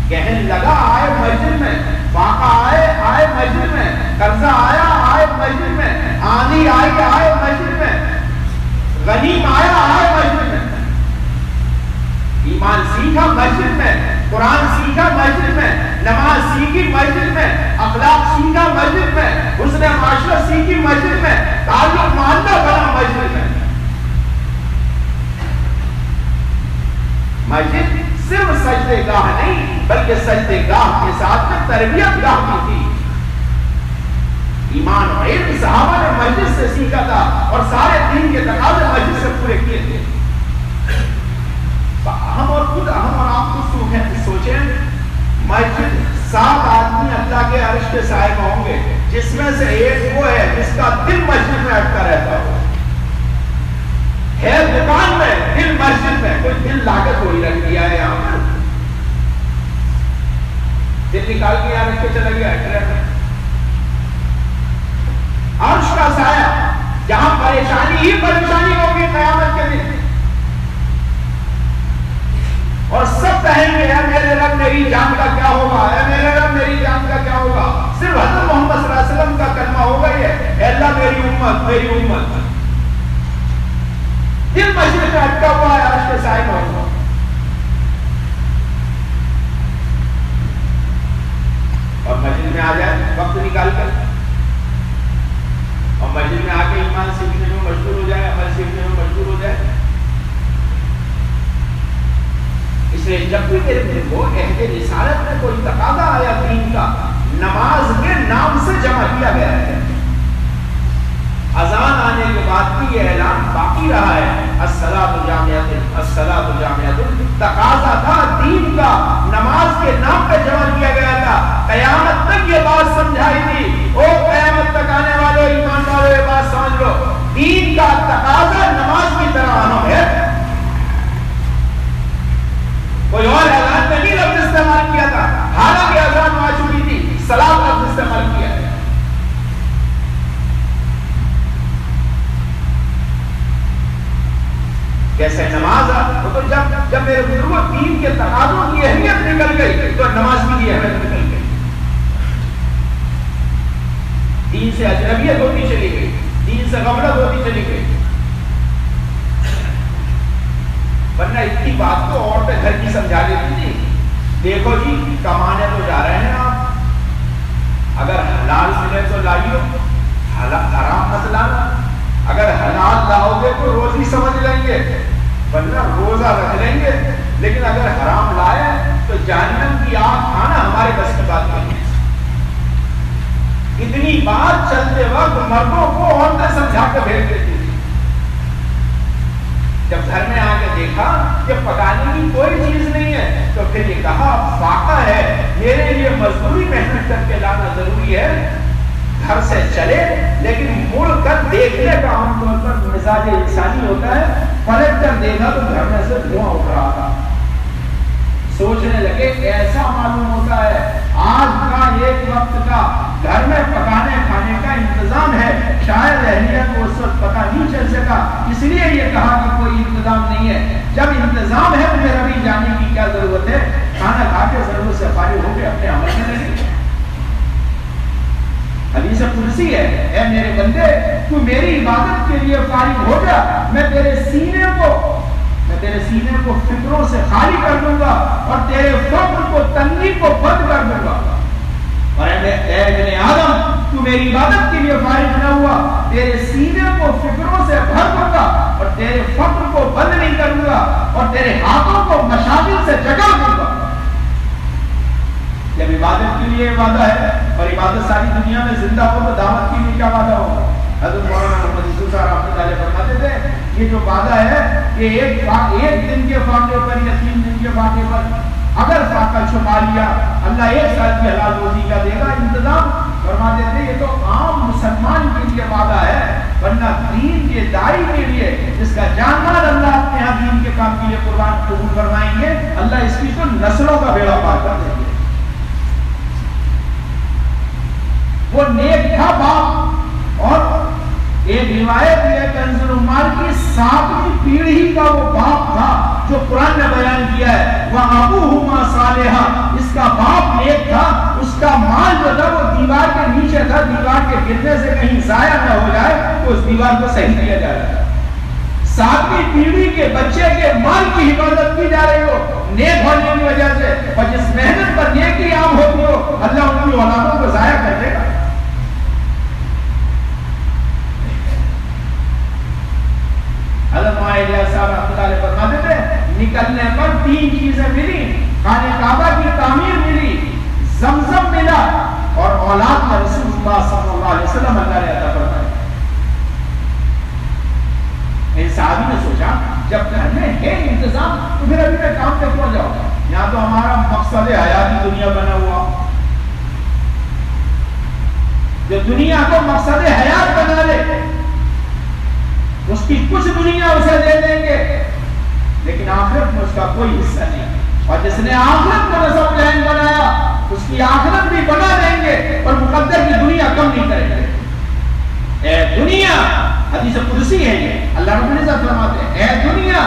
کہنے لگا آئے مسجد میں، فاقہ آئے مسجد میں، قرضہ آئے مسجد میں، آندھی آئے مسجد میں، غنیم آئے مسجد میں۔ ایمان سیکھا مسجد میں، قرآن سیکھا مسجد میں، نماز سیکھی مسجد میں، اخلاق سیکھا مسجد میں، حسن معاشرت سیکھی مسجد میں، تعلق ماننا بنا مسجد میں۔ مسجد صرف سجدے گاہ نہیں بلکہ سجدے گاہ کے ساتھ میں تربیت گاہ کی تھی۔ ایمان و علم صحابہ نے مسجد سے سیکھا تھا اور سارے دین کے تقاضے مسجد سے پورے کیے تھے۔ ہم اور خود ہم اور آپ خود سوچیں مسجد 7 آدمی اللہ کے عرش کے سائے میں ہوں گے، جس میں سے ایک وہ ہے جس کا دل مسجد میں اٹکا رہتا ہو، ہے دکان میں دل مسجد میں، کوئی دل لاگت وہی رکھ دیا ہے یہاں پر، دل نکال کے یہاں رکھ کے چلا گیا ہے۔ عرش کا سایہ جہاں پریشانی ہی پریشانی ہوگی قیامت کے دن، اور سب کہیں گے اے میرے رب میری جان کا کیا ہوگا، اے میرے رب میری جان کا کیا ہوگا، صرف حضرت محمد صلی اللہ علیہ وسلم کا کلمہ ہوگا یہ اے اللہ میری امت میری امت۔ دل مسجد میں اٹکا ہوا ہے عرش کے سائے میں ہوگا۔ اور مسجد میں آ جائے وقت نکال کر جب بھی میرے کو عہد رسالت میں کوئی تقاضا آیا دین کا، نماز کے نام سے جمع کیا گیا ہے۔ اذان آنے کے بعد بھی یہ اعلان باقی رہا ہے، الصلاۃ جامعۃ، الصلاۃ جامعۃ، تقاضا تھا دین کا، نماز کے نام پہ جمع کیا گیا تھا۔ قیامت تک یہ بات سمجھائی تھی، او قیامت تک آنے والے ایمان والو یہ بات سمجھ لو، دین کا تقاضا نماز کی طرح اہم ہے۔ کوئی اور اعلان میں نہیں لفظ استعمال کیا تھا، حالانکہ اذان آ چکی تھی، صلاۃ لفظ استعمال کیا ہے۔ کیسے نماز تو جب میرے بزرگوں دین کے تقاضوں کی اہمیت نکل گئی تو نماز کی اہمیت نکل گئی، دین سے اجنبیت ہوتی چلی گئی، دین سے غفلت ہوتی چلی گئی۔ ورنہ اتنی بات تو عورتیں گھر کی سمجھا لیتی تھی، دیکھو جی کمانے تو جا رہے ہیں آپ، اگر حلال ملے تو لائیو، حرام مت لانا، اگر حلال لاؤ گے تو روزی سمجھ لیں گے، ورنہ روزہ رکھ لیں گے، لیکن اگر حرام لائے تو جہنم کی آگ کھانا ہمارے بس کی بات نہیں ہے۔ اتنی بات چلتے وقت مردوں کو عورتیں سمجھا کے بھیج دیتی تھی۔ جب گھر میں آ کے دیکھا کہ پکانے کی کوئی چیز نہیں ہے تو پھر یہ کہا فاقہ ہے، میرے لیے مزدوری محنت کر کے لانا ضروری ہے، گھر سے چلے لیکن مڑ کر دیکھنے کا عام طور پر مزاج انسانی ہوتا ہے، پلٹ کر دیکھا تو گھر میں سے دھواں اٹھ رہا تھا، سوچنے لگے ایسا معلوم ہوتا ہے آج کا ایک وقت کا گھر میں پکانے کھانے کا انتظام ہے، شاید اہلیہ کو اس وقت پتہ نہیں چل سکا، اس لیے یہ کہا کہ کوئی انتظام نہیں ہے۔ جب انتظام ہے مجھے ابھی جانے کی کیا ضرورت ہے، کھانا کھا کے ضرورت سے فارغ ہو کے اپنے عمل میں لگے۔ حدیث قدسی ہے، اے میرے بندے تو میری عبادت کے لیے فارغ ہو جا، میں تیرے سینے کو فکروں سے خالی کر دوں گا اور تیرے فقر کو تنگی کو بند کر دوں گا۔ اور اے ابن آدم تو میری عبادت کے لیے فارغ نہ ہوا، تیرے سینے کو فکروں سے بھر دوں گا اور تیرے فقر کو بند نہیں کروں گا اور تیرے ہاتھوں کو مشاغل سے جگا دوں گا۔ جب عبادت کے لیے وعدہ ہے اور عبادت ساری دنیا میں زندہ ہو تو دعوت کے لیے کیا وعدہ ہوگا؟ حضرت مولانا محمد یوسف صاحب رحمۃ اللہ علیہ فرماتے تھے یہ جو وعدہ ہے کہ ایک دن کے فاقے پر یا 3 دن کے فاقے پر اگر فاقہ چھپا لیا اللہ 1 سال کی حلال روزی کا دے گا انتظام۔ فرماتے تھے یہ تو عام مسلمان کے لیے وعدہ ہے، ورنہ دین کے داعی کے لیے جس کا جان مال اللہ اپنے یہاں دین کے کام کے لیے قربان قبول فرمائیں گے، اللہ اس کی تو نسلوں کا بیڑا پار کر دیں گے۔ وہ نیک تھا باپ، اور ایک روایت ہے کنز العمال کی 7ویں پیڑھی کا وہ باپ تھا جو قرآن نے بیان کیا ہے، وَأَبُوهُمَا صَالِحًا، اس کا باپ نیک تھا، اس کا مال جو تھا وہ دیوار کے نیچے تھا، دیوار کے گرنے سے کہیں ضائع نہ ہو جائے تو اس دیوار کو صحیح کیا جا رہا ہے۔ 7ویں پیڑھی کے بچے کے مال کی حفاظت کی جا رہی ہو نیک ہونے کی وجہ سے، اور جس محنت پر نیکی عام ہوتی ہو اللہ ان کی اولادوں کو ضائع کر دے گا۔ حضرت معاویہ صاحب رحمۃ اللہ علیہ فرماتے تھے نکلنے پر 3 چیزیں ملی، خانہ کعبہ کی تعمیر ملی، زمزم ملا، اور اولاد میں رسول اللہ صلی اللہ علیہ وسلم اللہ نے عطا فرمایا۔ ایک صحابی نے سوچا جب گھر میں ہے انتظام تو پھر ابھی میں کام پہ کیوں جاؤں، یہاں تو ہمارا مقصد حیاتی دنیا بنا ہوا، جو دنیا کو مقصد حیات بنا لے اس کی کچھ دنیا اسے دے دیں گے لیکن آخرت میں اس کا کوئی حصہ نہیں، اور جس نے آخرت کو نصب ذہن بنایا اس کی آخرت بھی بنا دیں گے اور مقدر کی دنیا کم نہیں کریں گے۔ اے دنیا، حدیث قدسی ہے یہ، اللہ رب العزت فرماتے ہیں اے دنیا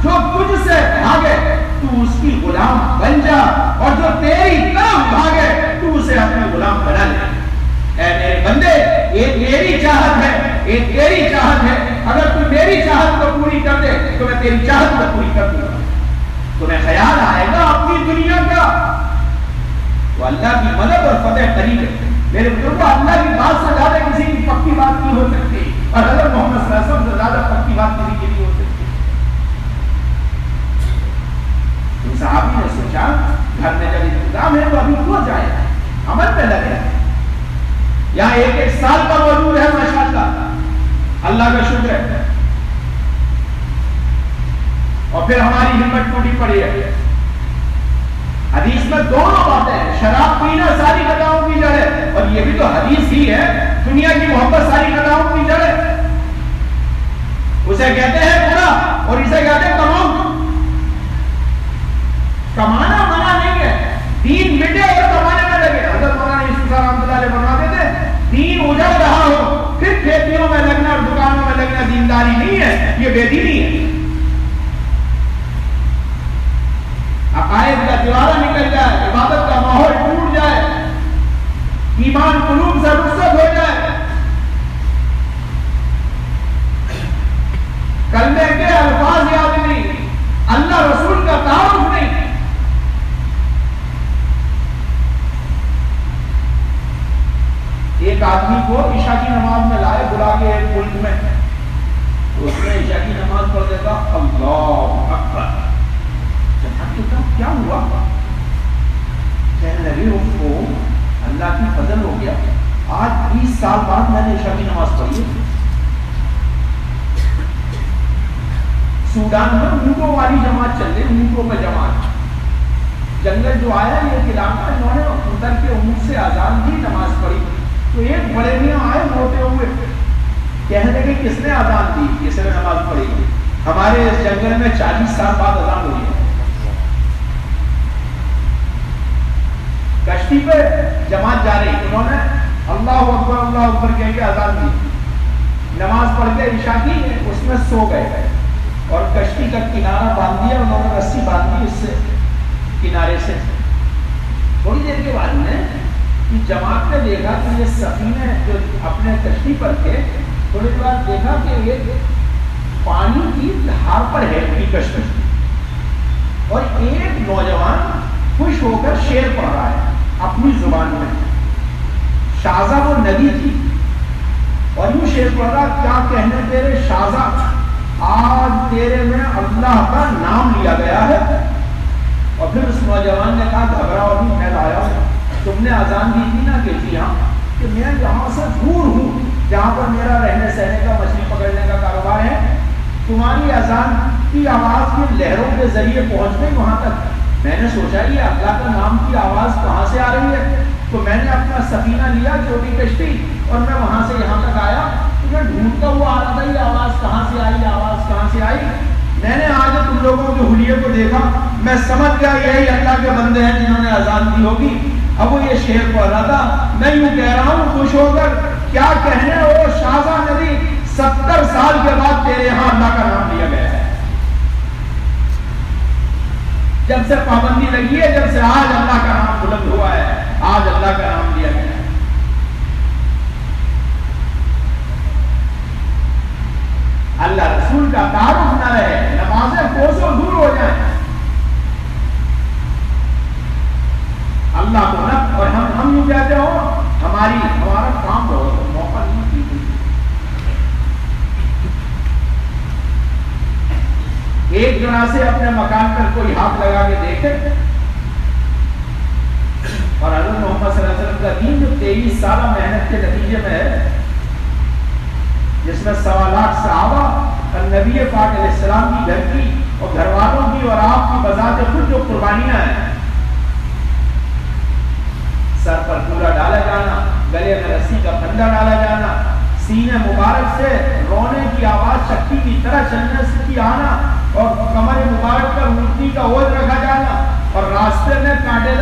جو تجھ سے بھاگے تو اس کی غلام بن جا، اور جو تیری طرف بھاگے تو اسے اپنے غلام بنا لے۔ اے میرے بندے یہ میری چاہت ہے، یہ تیری چاہت ہے، اگر تو میری چاہت کو پوری کر دے تو میں تیری چاہت کو پوری کر دوں گا۔ تمہیں خیال آئے گا اپنی دنیا کا تو اللہ کی مدد اور فتح قریب ہے۔ میرے بزرگوں اللہ کی بات سے زیادہ کسی کی پکی بات نہیں ہو سکتی، اور حضرت محمد صلی اللہ علیہ وسلم سے زیادہ پکی بات کسی کی نہیں ہو سکتی۔ صحابی نے سوچا گھر میں جب انتظام ہے تو ابھی کیوں جائے، عمل پہ لگے، یہاں ایک سال کا موجود ہے ماشاءاللہ، اللہ کا شکر ہے، اور پھر ہماری ہمت ٹوٹی پڑی ہے۔ حدیث میں دونوں باتیں ہیں، شراب پینا ساری خطاؤں کی جڑ ہے، اور یہ بھی تو حدیث ہی ہے، دنیا کی محبت ساری خطاؤں کی جڑ ہے۔ اسے کہتے ہیں برا اور اسے کہتے ہیں کماؤ۔ کمانا منع نہیں ہے، دین مٹے اور کمانے میں لگے۔ حضرت مولانا یوسف صاحب رحمۃ اللہ علیہ فرماتے تھے دین اجڑ رہا ہو پھر کھیتیوں میں لگنا اور دکانوں میں لگنا دینداری نہیں ہے، یہ بے دینی ہے۔ عقائد کا دیوارہ نکل جائے، عبادت کا ماحول ٹوٹ جائے، ایمان قلوب سے رخصت ہو جائے، کلمے کے الفاظ یاد نہیں، اللہ رسول کا تعارف نہیں۔ ایک آدمی کو عشاء کی نماز میں لائے بلا کے ایک ملک میں، تو اس نے عشاء کی نماز پڑھ دیتا اللہ اکبر، کیا ہوا؟ کہنے لگے اس کو اللہ کی فضل ہو گیا، آج 20 سال بعد میں نے عشاء کی نماز پڑھی ہے۔ سوڈان میں اونٹوں والی جماعت چل رہی، اونٹوں میں جماعت، جنگل جو آیا یہ علاقہ، انہوں نے اتر کے اونٹ سے آزان دی، نماز پڑھی، تو ایک بڑے میاں آئے روتے ہوئے، کہنے لگے کس نے آزان دی، کس نے نماز پڑھی؟ ہمارے اس جنگل میں 40 سال بعد آزان ہوئی ہے۔ کشتی پہ جماعت جا رہی، انہوں نے اللہ اکبر کہہ کے آزان دی، نماز پڑھ کے عشاء کی، اس میں سو گئے اور کشتی کا کنارہ باندھ دیا، انہوں نے رسی باندھ دی اس سے کنارے سے۔ تھوڑی دیر کے بعد میں جماعت نے دیکھا کہ یہ سفینے جو اپنے کشتی پر تھے، تھوڑی دیر بعد دیکھا کہ ایک پانی کی دھار پر ہے ان کی کشتی، اور ایک نوجوان خوش ہو کر شعر پڑھ رہا ہے اپنی زبان میں، شازہ وہ ندی تھی، اور یوں شعر پڑھ رہا، کیا کہنے تیرے شازہ، آج تیرے میں اللہ کا نام لیا گیا ہے۔ اور پھر اس نوجوان نے کہا گھبراؤ نہیں، میں لایا ہوں، تم نے اذان دی تھی نا کہ جی ہاں، کہ میں جہاں سے دور ہوں، جہاں پر میرا رہنے سہنے کا مچھلی پکڑنے کا کاروبار ہے، تمہاری اذان کی آواز کی لہروں کے ذریعے پہنچ گئی وہاں تک۔ میں نے سوچا یہ اللہ کا نام کی آواز کہاں سے آ رہی ہے، تو میں نے اپنا سفینہ لیا، چھوٹی کشتی، اور میں وہاں سے یہاں تک آیا، میں ڈھونڈتا ہوا آ رہا تھا یہ آواز کہاں سے آئی، آواز کہاں سے آئی۔ میں نے آج تم لوگوں کے حلیے کو دیکھا، میں سمجھ گیا یہی اللہ کے بندے ہیں جنہوں نے اذان دی ہوگی۔ اب وہ یہ شعر پڑھ رہا تھا، میں یوں کہہ رہا ہوں خوش ہو کر، کیا کہنے او شازہ ندی، 70 سال کے بعد تیرے یہاں اللہ کا نام لیا گیا ہے۔ جب سے پابندی لگی ہے، جب سے آج اللہ کا نام بلند ہوا ہے، آج اللہ کا نام لیا گیا ہے۔ اللہ رسول کا تعارف نہ رہے، نمازیں کوسوں دور ہو جائیں، اللہ کو نہ، اور ہم یوں کہتے ہو ہمارا کام بہت موقع نہیں دیتے۔ ایک جنا سے اپنے مکان پر کوئی ہاتھ لگا کے دیکھے، اور حضرت محمد صلی اللہ علیہ وسلم کا دین جو 23 سالہ محنت کے نتیجے میں ہے، جس میں 1.25 لاکھ صحابہ اور نبی پاک علیہ السلام کی گھر کی اور گھر والوں کی اور آپ کی بذات خود جو قربانیاں ہیں، سر پر پورا ڈالا جانا، گلے میں رسی کا پھندا ڈالا جانا، سینے مبارک سے رونے کی آواز چکی کی طرح چلنے کی آنا، اور کمر مبارک پر مورتی کا اوجھ رکھا جانا، اور راستے میں کانٹے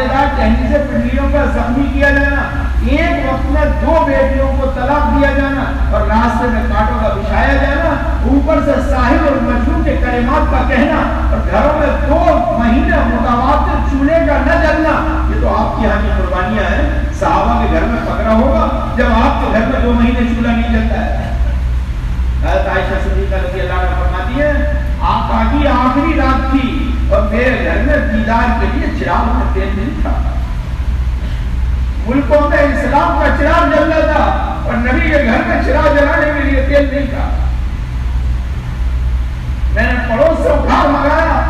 دار ٹہنی سے پنڈلیوں کا زخمی کیا جانا، ایک وقت میں 2 بیٹیوں کو طلاق دیا جانا، اور راستے میں کانٹوں کا بچھایا جانا، اوپر سے ساحل اور مجنون کے کلمات کا کہنا، اور گھروں میں 2 مہینے متواتر چولہے کا نہ جلنا۔ یہ تو آپ کی یہاں کی قربانیاں ہیں۔ صحابہ کے گھر میں پکڑا ہوگا جب آپ کے گھر میں 2 مہینے چولہا نہیں جلتا ہے۔ حضرت عائشہ صدیقہ رضی اللہ عنہا فرماتی ہے آقا کی آخری رات تھی اور میرے گھر میں دیدار کے لیے چراغ میں تیل نہیں تھا۔ ملکوں میں اسلام کا چراغ جل رہا تھا اور نبی کے گھر میں چراغ جلانے کے لیے تیل نہیں تھا۔ میں نے پڑوس سے اٹھار منگایا،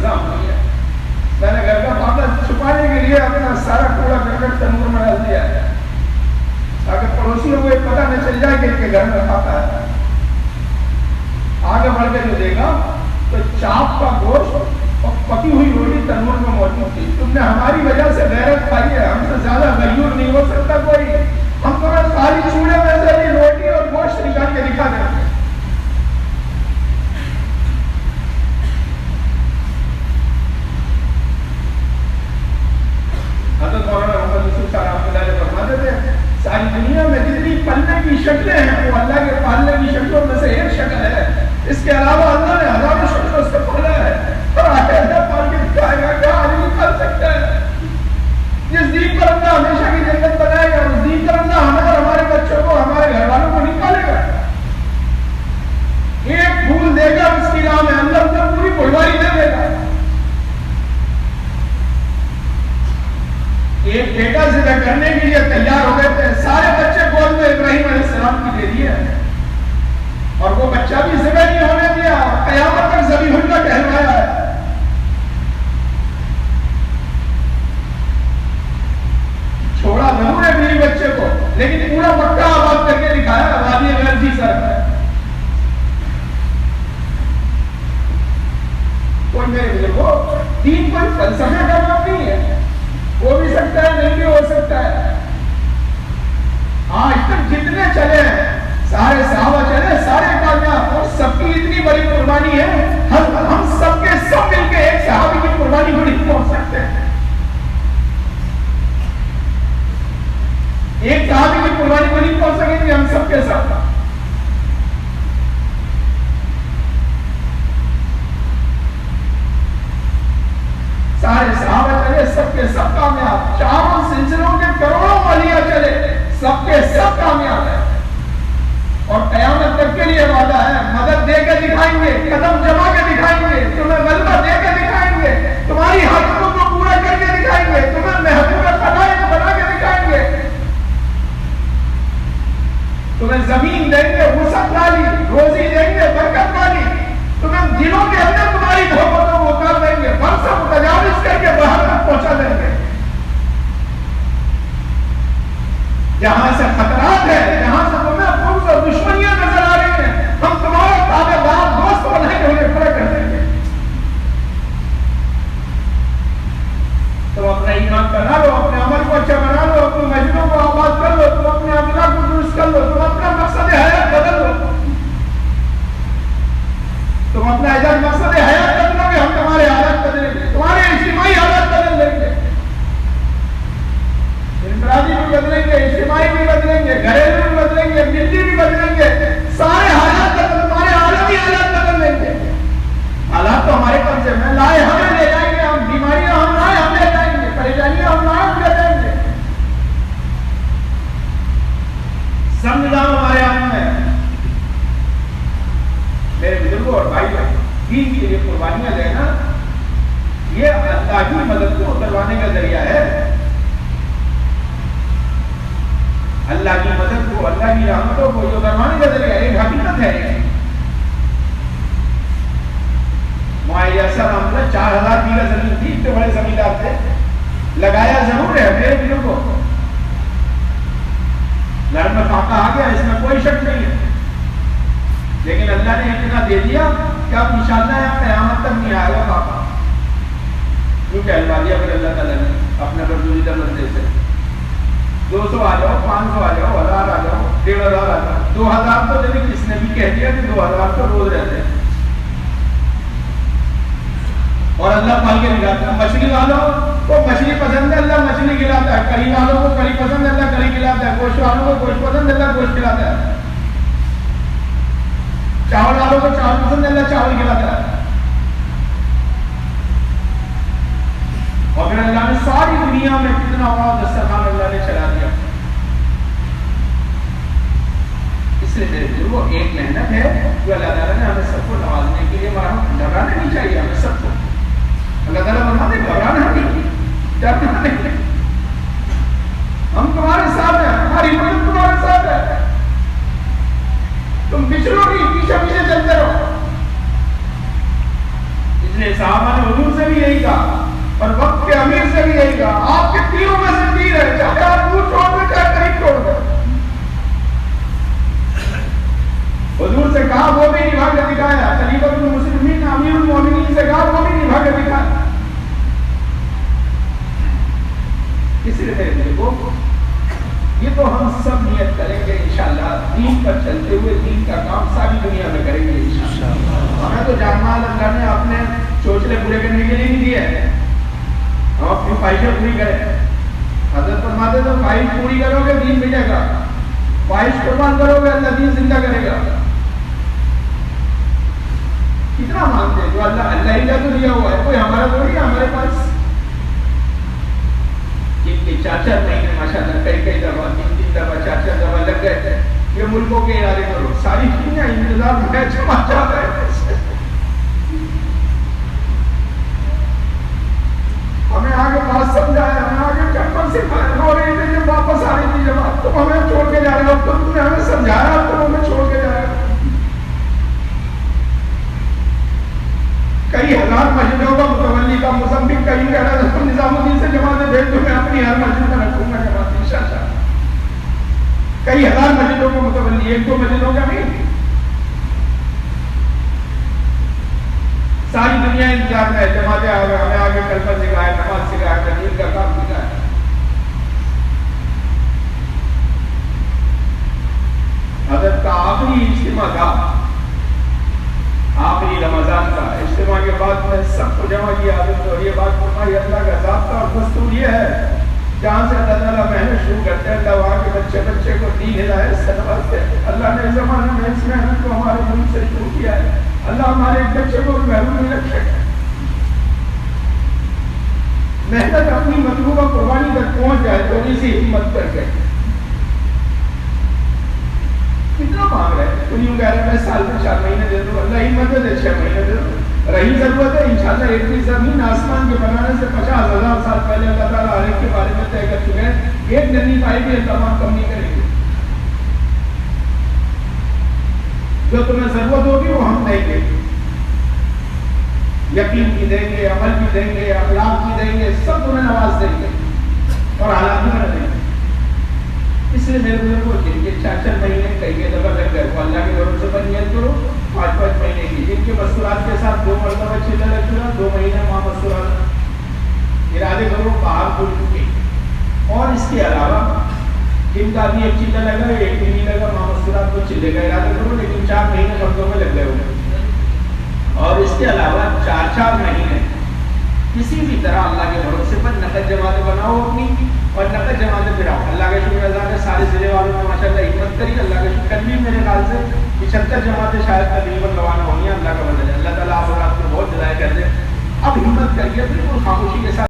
انتظام نہیں ہے. میں نے گھر کا معاملہ چھپانے کے لیے اپنا سارا کوڑا کرکٹ تنور میں ڈال دیا ہے تاکہ پڑوسیوں کو یہ پتہ نہ چل جائے کہ ان کے گھر میں کھاتا ہے. آگے بڑھ کے جو دیکھا تو چاپ کا گوشت اور پکی ہوئی روٹی تنور میں موجود تھی. تم نے ہماری وجہ سے غیرت کھائی ہے, ہم سے زیادہ غیور نہیں ہو سکتا کوئی. ہم تمہیں ساری چوڑے میں سے بھی روٹی اور گوشت نکال کے دکھا دیں گے. حضرت مولانا محمد یوسف صاحب رحمۃ اللہ علیہ فرماتے تھے ساری دنیا میں جتنی پلنے کی شکلیں ہیں وہ اللہ کے پالنے کی شکلوں میں سے ایک شکل ہے. اس کے علاوہ اللہ نے ہزاروں شکلوں سے پالا ہے اور آئندہ پال کے دکھائے گا. کیا آدمی کر سکتا ہے؟ جس دین پر اللہ ہمیشہ کی جنت بنائے گا اس دین پر اللہ ہمیں اور ہمارے بچوں کو ہمارے گھر والوں کو نکالے گا. ایک پھول دے گا اس کی راہ میں اللہ اسے پوری پھلواری دے دے گا. ایک بیٹا ذبح کرنے کے لیے تیار ہو گئے تھے, سارے بچے گود میں ابراہیم علیہ السلام کی دے دیے اور وہ بچہ بھی ذبح نہیں ہونے دیا اور قیامت تک ذبیح اللہ کہلوایا ہے. چھوڑا ضرور ہے میری بچے کو لیکن پورا مکہ آباد کر کے دکھایا وادی غرضی سر ہے. کوئی میرے بزرگوں دین کوئی فلسفے کا نام نہیں ہے, ہو بھی سکتا ہے نہیں بھی ہو سکتا ہے. آج تک جتنے چلے ہیں سارے صحابہ چلے سارے کامیاب اور سب کی اتنی بڑی قربانی ہے ہم سب کے سب مل کے ایک صحابی کی قربانی کو نہیں پہنچ سکتے. ایک صحابی کی قربانی کو نہیں پہنچ سکیں گے ہم سب کے ساتھ. سارے صحابہ چلے سب کے سب کامیاب, چاروں سلسلوں کے کروڑوں اولیاء چلے سب کے سب کامیاب ہے. اور قیامت تک کے لیے وعدہ ہے مدد دے کے دکھائیں گے, قدم جما کے دکھائیں گے, تمہیں غلبہ دے کے دکھائیں گے, تمہاری حاجتوں کو پورا کر کے دکھائیں گے, تمہیں محبوب قبائل بنا کے دکھائیں گے, تمہیں زمین دیں گے وسعت والی, روزی دیں گے برکت والی, تمہیں دلوں کے اندر تمہاری محبتوں کو اتار دیں گے, برسوں تجاوز کر کے باہر تک پہنچا دیں گے. جہاں سے خطرات ہے, جہاں سے تمہیں بغض اور دشمنیاں نظر آ رہی ہیں, ہم تمہارے تابع دار دوست بنا کے انہیں کھڑا کر دیں گے. تم اپنا ایمان بنا لو, اپنے عمل کو اچھا بنا لو, اپنے مسجدوں کو آباد کر لو, تم اپنے اخلاق کو درست کر لو, تم اپنا مقصد حیات بدل لو, تم اپنا ایجاد مقصد حیات بدلو گے, ہم تمہارے حالات بدلیں گے, تمہارے اجتماعی حالات بدل دیں گے, انفرادی بھی بدلیں گے, اجتماعی بھی بدلیں گے, گھریلو بھی بدلیں گے, ملی بھی بدلیں گے, سارے حالات بدل, تمہارے عالمی حالات بدل دیں گے. حالات تو ہمارے قبضے میں, لائے ہمیں لے جائیں گے, ہم بیماریاں ہم لائے ہم لے جائیں گے, پریشانیاں ہم لائے ہم لے جائیں گے. سب نظام ہمارے ہاتھ میں ہے. میرے بزرگوں اور بھائی دین کے لیے قربانیاں دینا یہ اللہ کی مدد کو اتروانے کا ذریعہ ہے. اللہ کی مدد کو, اللہ کی رحمتوں کو اتروانے کا ذریعہ ایک حقیقت ہے. معاہدہ اثر ہم 4000 بیگھہ زمین تھی, اتنے بڑے زمیندار تھے, لگایا ضرور ہے میرے بزرگوں, گھر میں فاقہ آ گیا اس میں کوئی شک نہیں ہے, لیکن اللہ نے اتنا دے دیا کہ اب انشاءاللہ قیامت تک نہیں آئے گا فاقہ. کیوں کہلوا دیا پھر اللہ تعالیٰ نے اپنے برجولیدہ بندے سے 200 آ جاؤ, 500 آ جاؤ, 1000 آ جاؤ, 1500 آ جاؤ, 2000 تو لیکن کس نے بھی کہہ دیا کہ 2000 تو روز رہتے ہیں. اور اللہ پال کے نکالتا ہے. مچھلی والوں کو مچھلی پسند ہے, اللہ مچھلی کھلاتا ہے. کڑی والوں کو کڑی پسند ہے, اللہ کڑی کھلاتا ہے. گوشت والوں کو گوشت پسند ہے, اللہ گوشت کھلاتا ہے. چاول والوں کو چاول پسند ہے, اللہ چاول کھلاتا ہے. اور پھر اللہ نے ساری دنیا میں کتنا بڑا دسترخوان اللہ نے چلا دیا. اس لیے میرے بزرگوں ایک محنت ہے جو اللہ تعالیٰ نے ہمیں سب کو نوازنے کے لیے گھبرانا نہیں چاہیے. ہمیں سب کو اللہ تعالیٰ فرماتے ہیں گھبرانا نہیں, ڈرنا نہیں, ہم تمہارے ساتھ ہیں, ہماری مدد تمہارے ساتھ ہے. تم پچھلو نہیں, پیچھے پیچھے چلتے رہو. اس لیے صحابہ نے حضور سے بھی یہی کہا اور وقت کے امیر سے بھی یہی کہا، آپ کے تیروں میں سے تیر ہے، چاہے آپ دور چھوڑ دیں چاہے قریب چھوڑ دیں۔ حضور سے کہا وہ بھی نبھا کے دکھایا، خلیفۃ المسلمین امیر المومنین سے کہا وہ بھی نبھا کے دکھایا۔ اس لیے دیکھو یہ تو ہم سب نیت کریں گے انشاءاللہ، دین پر چلتے ہوئے دین کا کام ساری دنیا میں کریں گے انشاءاللہ۔ ہمیں تو جان مال اللہ نے اپنے چوچلے پورے کرنے کے لیے نہیں دیے ہیں، ہم اپنی خواہشیں پوری کریں۔ حضرت فرماتے تو خواہش پوری کرو گے دین ملے گا، خواہش قربان کرو گے اللہ دین زندہ کرے گا۔ کتنا مانتے ہیں جو اللہ ہی کا تو دیا ہوا ہے، کوئی ہمارا تھوڑی ہے ہمارے پاس۔ جن کے 4 مہینے ماشاءاللہ کئی دفعہ 3 دفعہ 4 دفعہ لگ گئے تھے، یہ ملکوں کے ارادے کرو، ساری دنیا انتظار میں جمع جاتا ہے۔ ہمیں آگے بات سمجھایا، ہمیں آگے چپل سے رو رہی تھی جب واپس آ رہی تھی جماعت، تم ہمیں چھوڑ کے جا رہے ہو، تم نے ہمیں سمجھایا تم ہمیں چھوڑ کے جا رہے ہو۔ کئی ہزار مسجدوں کا متولی کا مزمبک کا یہ کہہ رہا ہے نظام الدین سے جماعتیں بھیج دو، میں اپنی ہر مسجد میں رکھوں گا جماعت انشاءاللہ۔ کئی ہزار مسجدوں کو متولی، 1-2 مسجدوں کا نہیں، ساری دنیا انتظار میں ہے، جماعتیں آ گئے، ہمیں آگے کلمہ سکھائے، نماز سکھائے، تدین کا کام سکھائے۔ حضرت کا آخری اجتماع تھا، آخری رمضان کا اجتماع کے بعد میں سب کو جمع کیا حضرت، اور یہ بات فرمائی اللہ کا ضابطہ اور دستور یہ ہے جہاں سے اللہ تعالیٰ محنت شروع کرتے ہیں، اللہ وہاں کے بچے کو دین ہدایت سے نوازتے ہیں۔ اللہ نے اس زمانے میں اس محنت کو ہمارے ملک سے شروع کیا ہے، اللہ ہمارے ایک بچے کو بھی محروم نہیں رکھے۔ محنت اپنی مطلوبہ قربانی تک پہنچ جائے، تھوڑی سی ہمت کر کے۔ کتنا مانگ رہے ہیں، تو یوں کہہ رہے ہیں میں سال میں 4 مہینے دے دوں، اللہ ہمت دے 6 مہینے دے دوں۔ رہی ضرورت ہے انشاءاللہ ایک بھی زمین آسمان کے بنانے سے 50,000 سال پہلے اللہ تعالیٰ علیہ کے بارے میں طے کر چکے ہیں، ایک ننی پائی بھی تمام کم نہیں کریں گے۔ جو تمہیں ضرورت ہوگی وہ ہم دیں گے، یقین بھی دیں گے، عمل بھی دیں گے، اخلاق بھی دیں گے، سب تمہیں نواز دیں گے اور حالات بھی دیں گے۔ اس لیے میرے بزرگوں جن کے 4 مہینے کئی دفعہ لگ گئے وہ اللہ کے بھروسے پر نیت کرو 5 مہینے کی، جن کے مستورات کے ساتھ 2 مرتبہ چلنے لگ چکا 2 مہینے وہاں مستورات ارادے کرو باہر کھل چکے، اور اس کے علاوہ جن کا بھی ایک چلنے لگا 1 بھی نہیں لگا وہاں مستورات کو چلے کا ارادہ کرو، لیکن 4 مہینے مردوں میں لگ گئے ہوئے، اور اس کے علاوہ 4 مہینے کسی بھی طرح اللہ کے بھروسے پر نقد جماعتیں بناؤ اپنی، اور نقد جماعتیں پھراؤ۔ اللہ کا شکر ادا ہے سارے ضلع والوں نے ماشاءاللہ ہمت کری، اللہ کا شکر بھی میرے خیال سے 75 جماعتیں شاید تقریباً روانہ ہونی ہیں، اللہ کا بدل ہے، اللہ تعالیٰ آپ اور آپ کو بہت جزائے کر دے۔ اب ہمت کر کے بالکل خاموشی کے ساتھ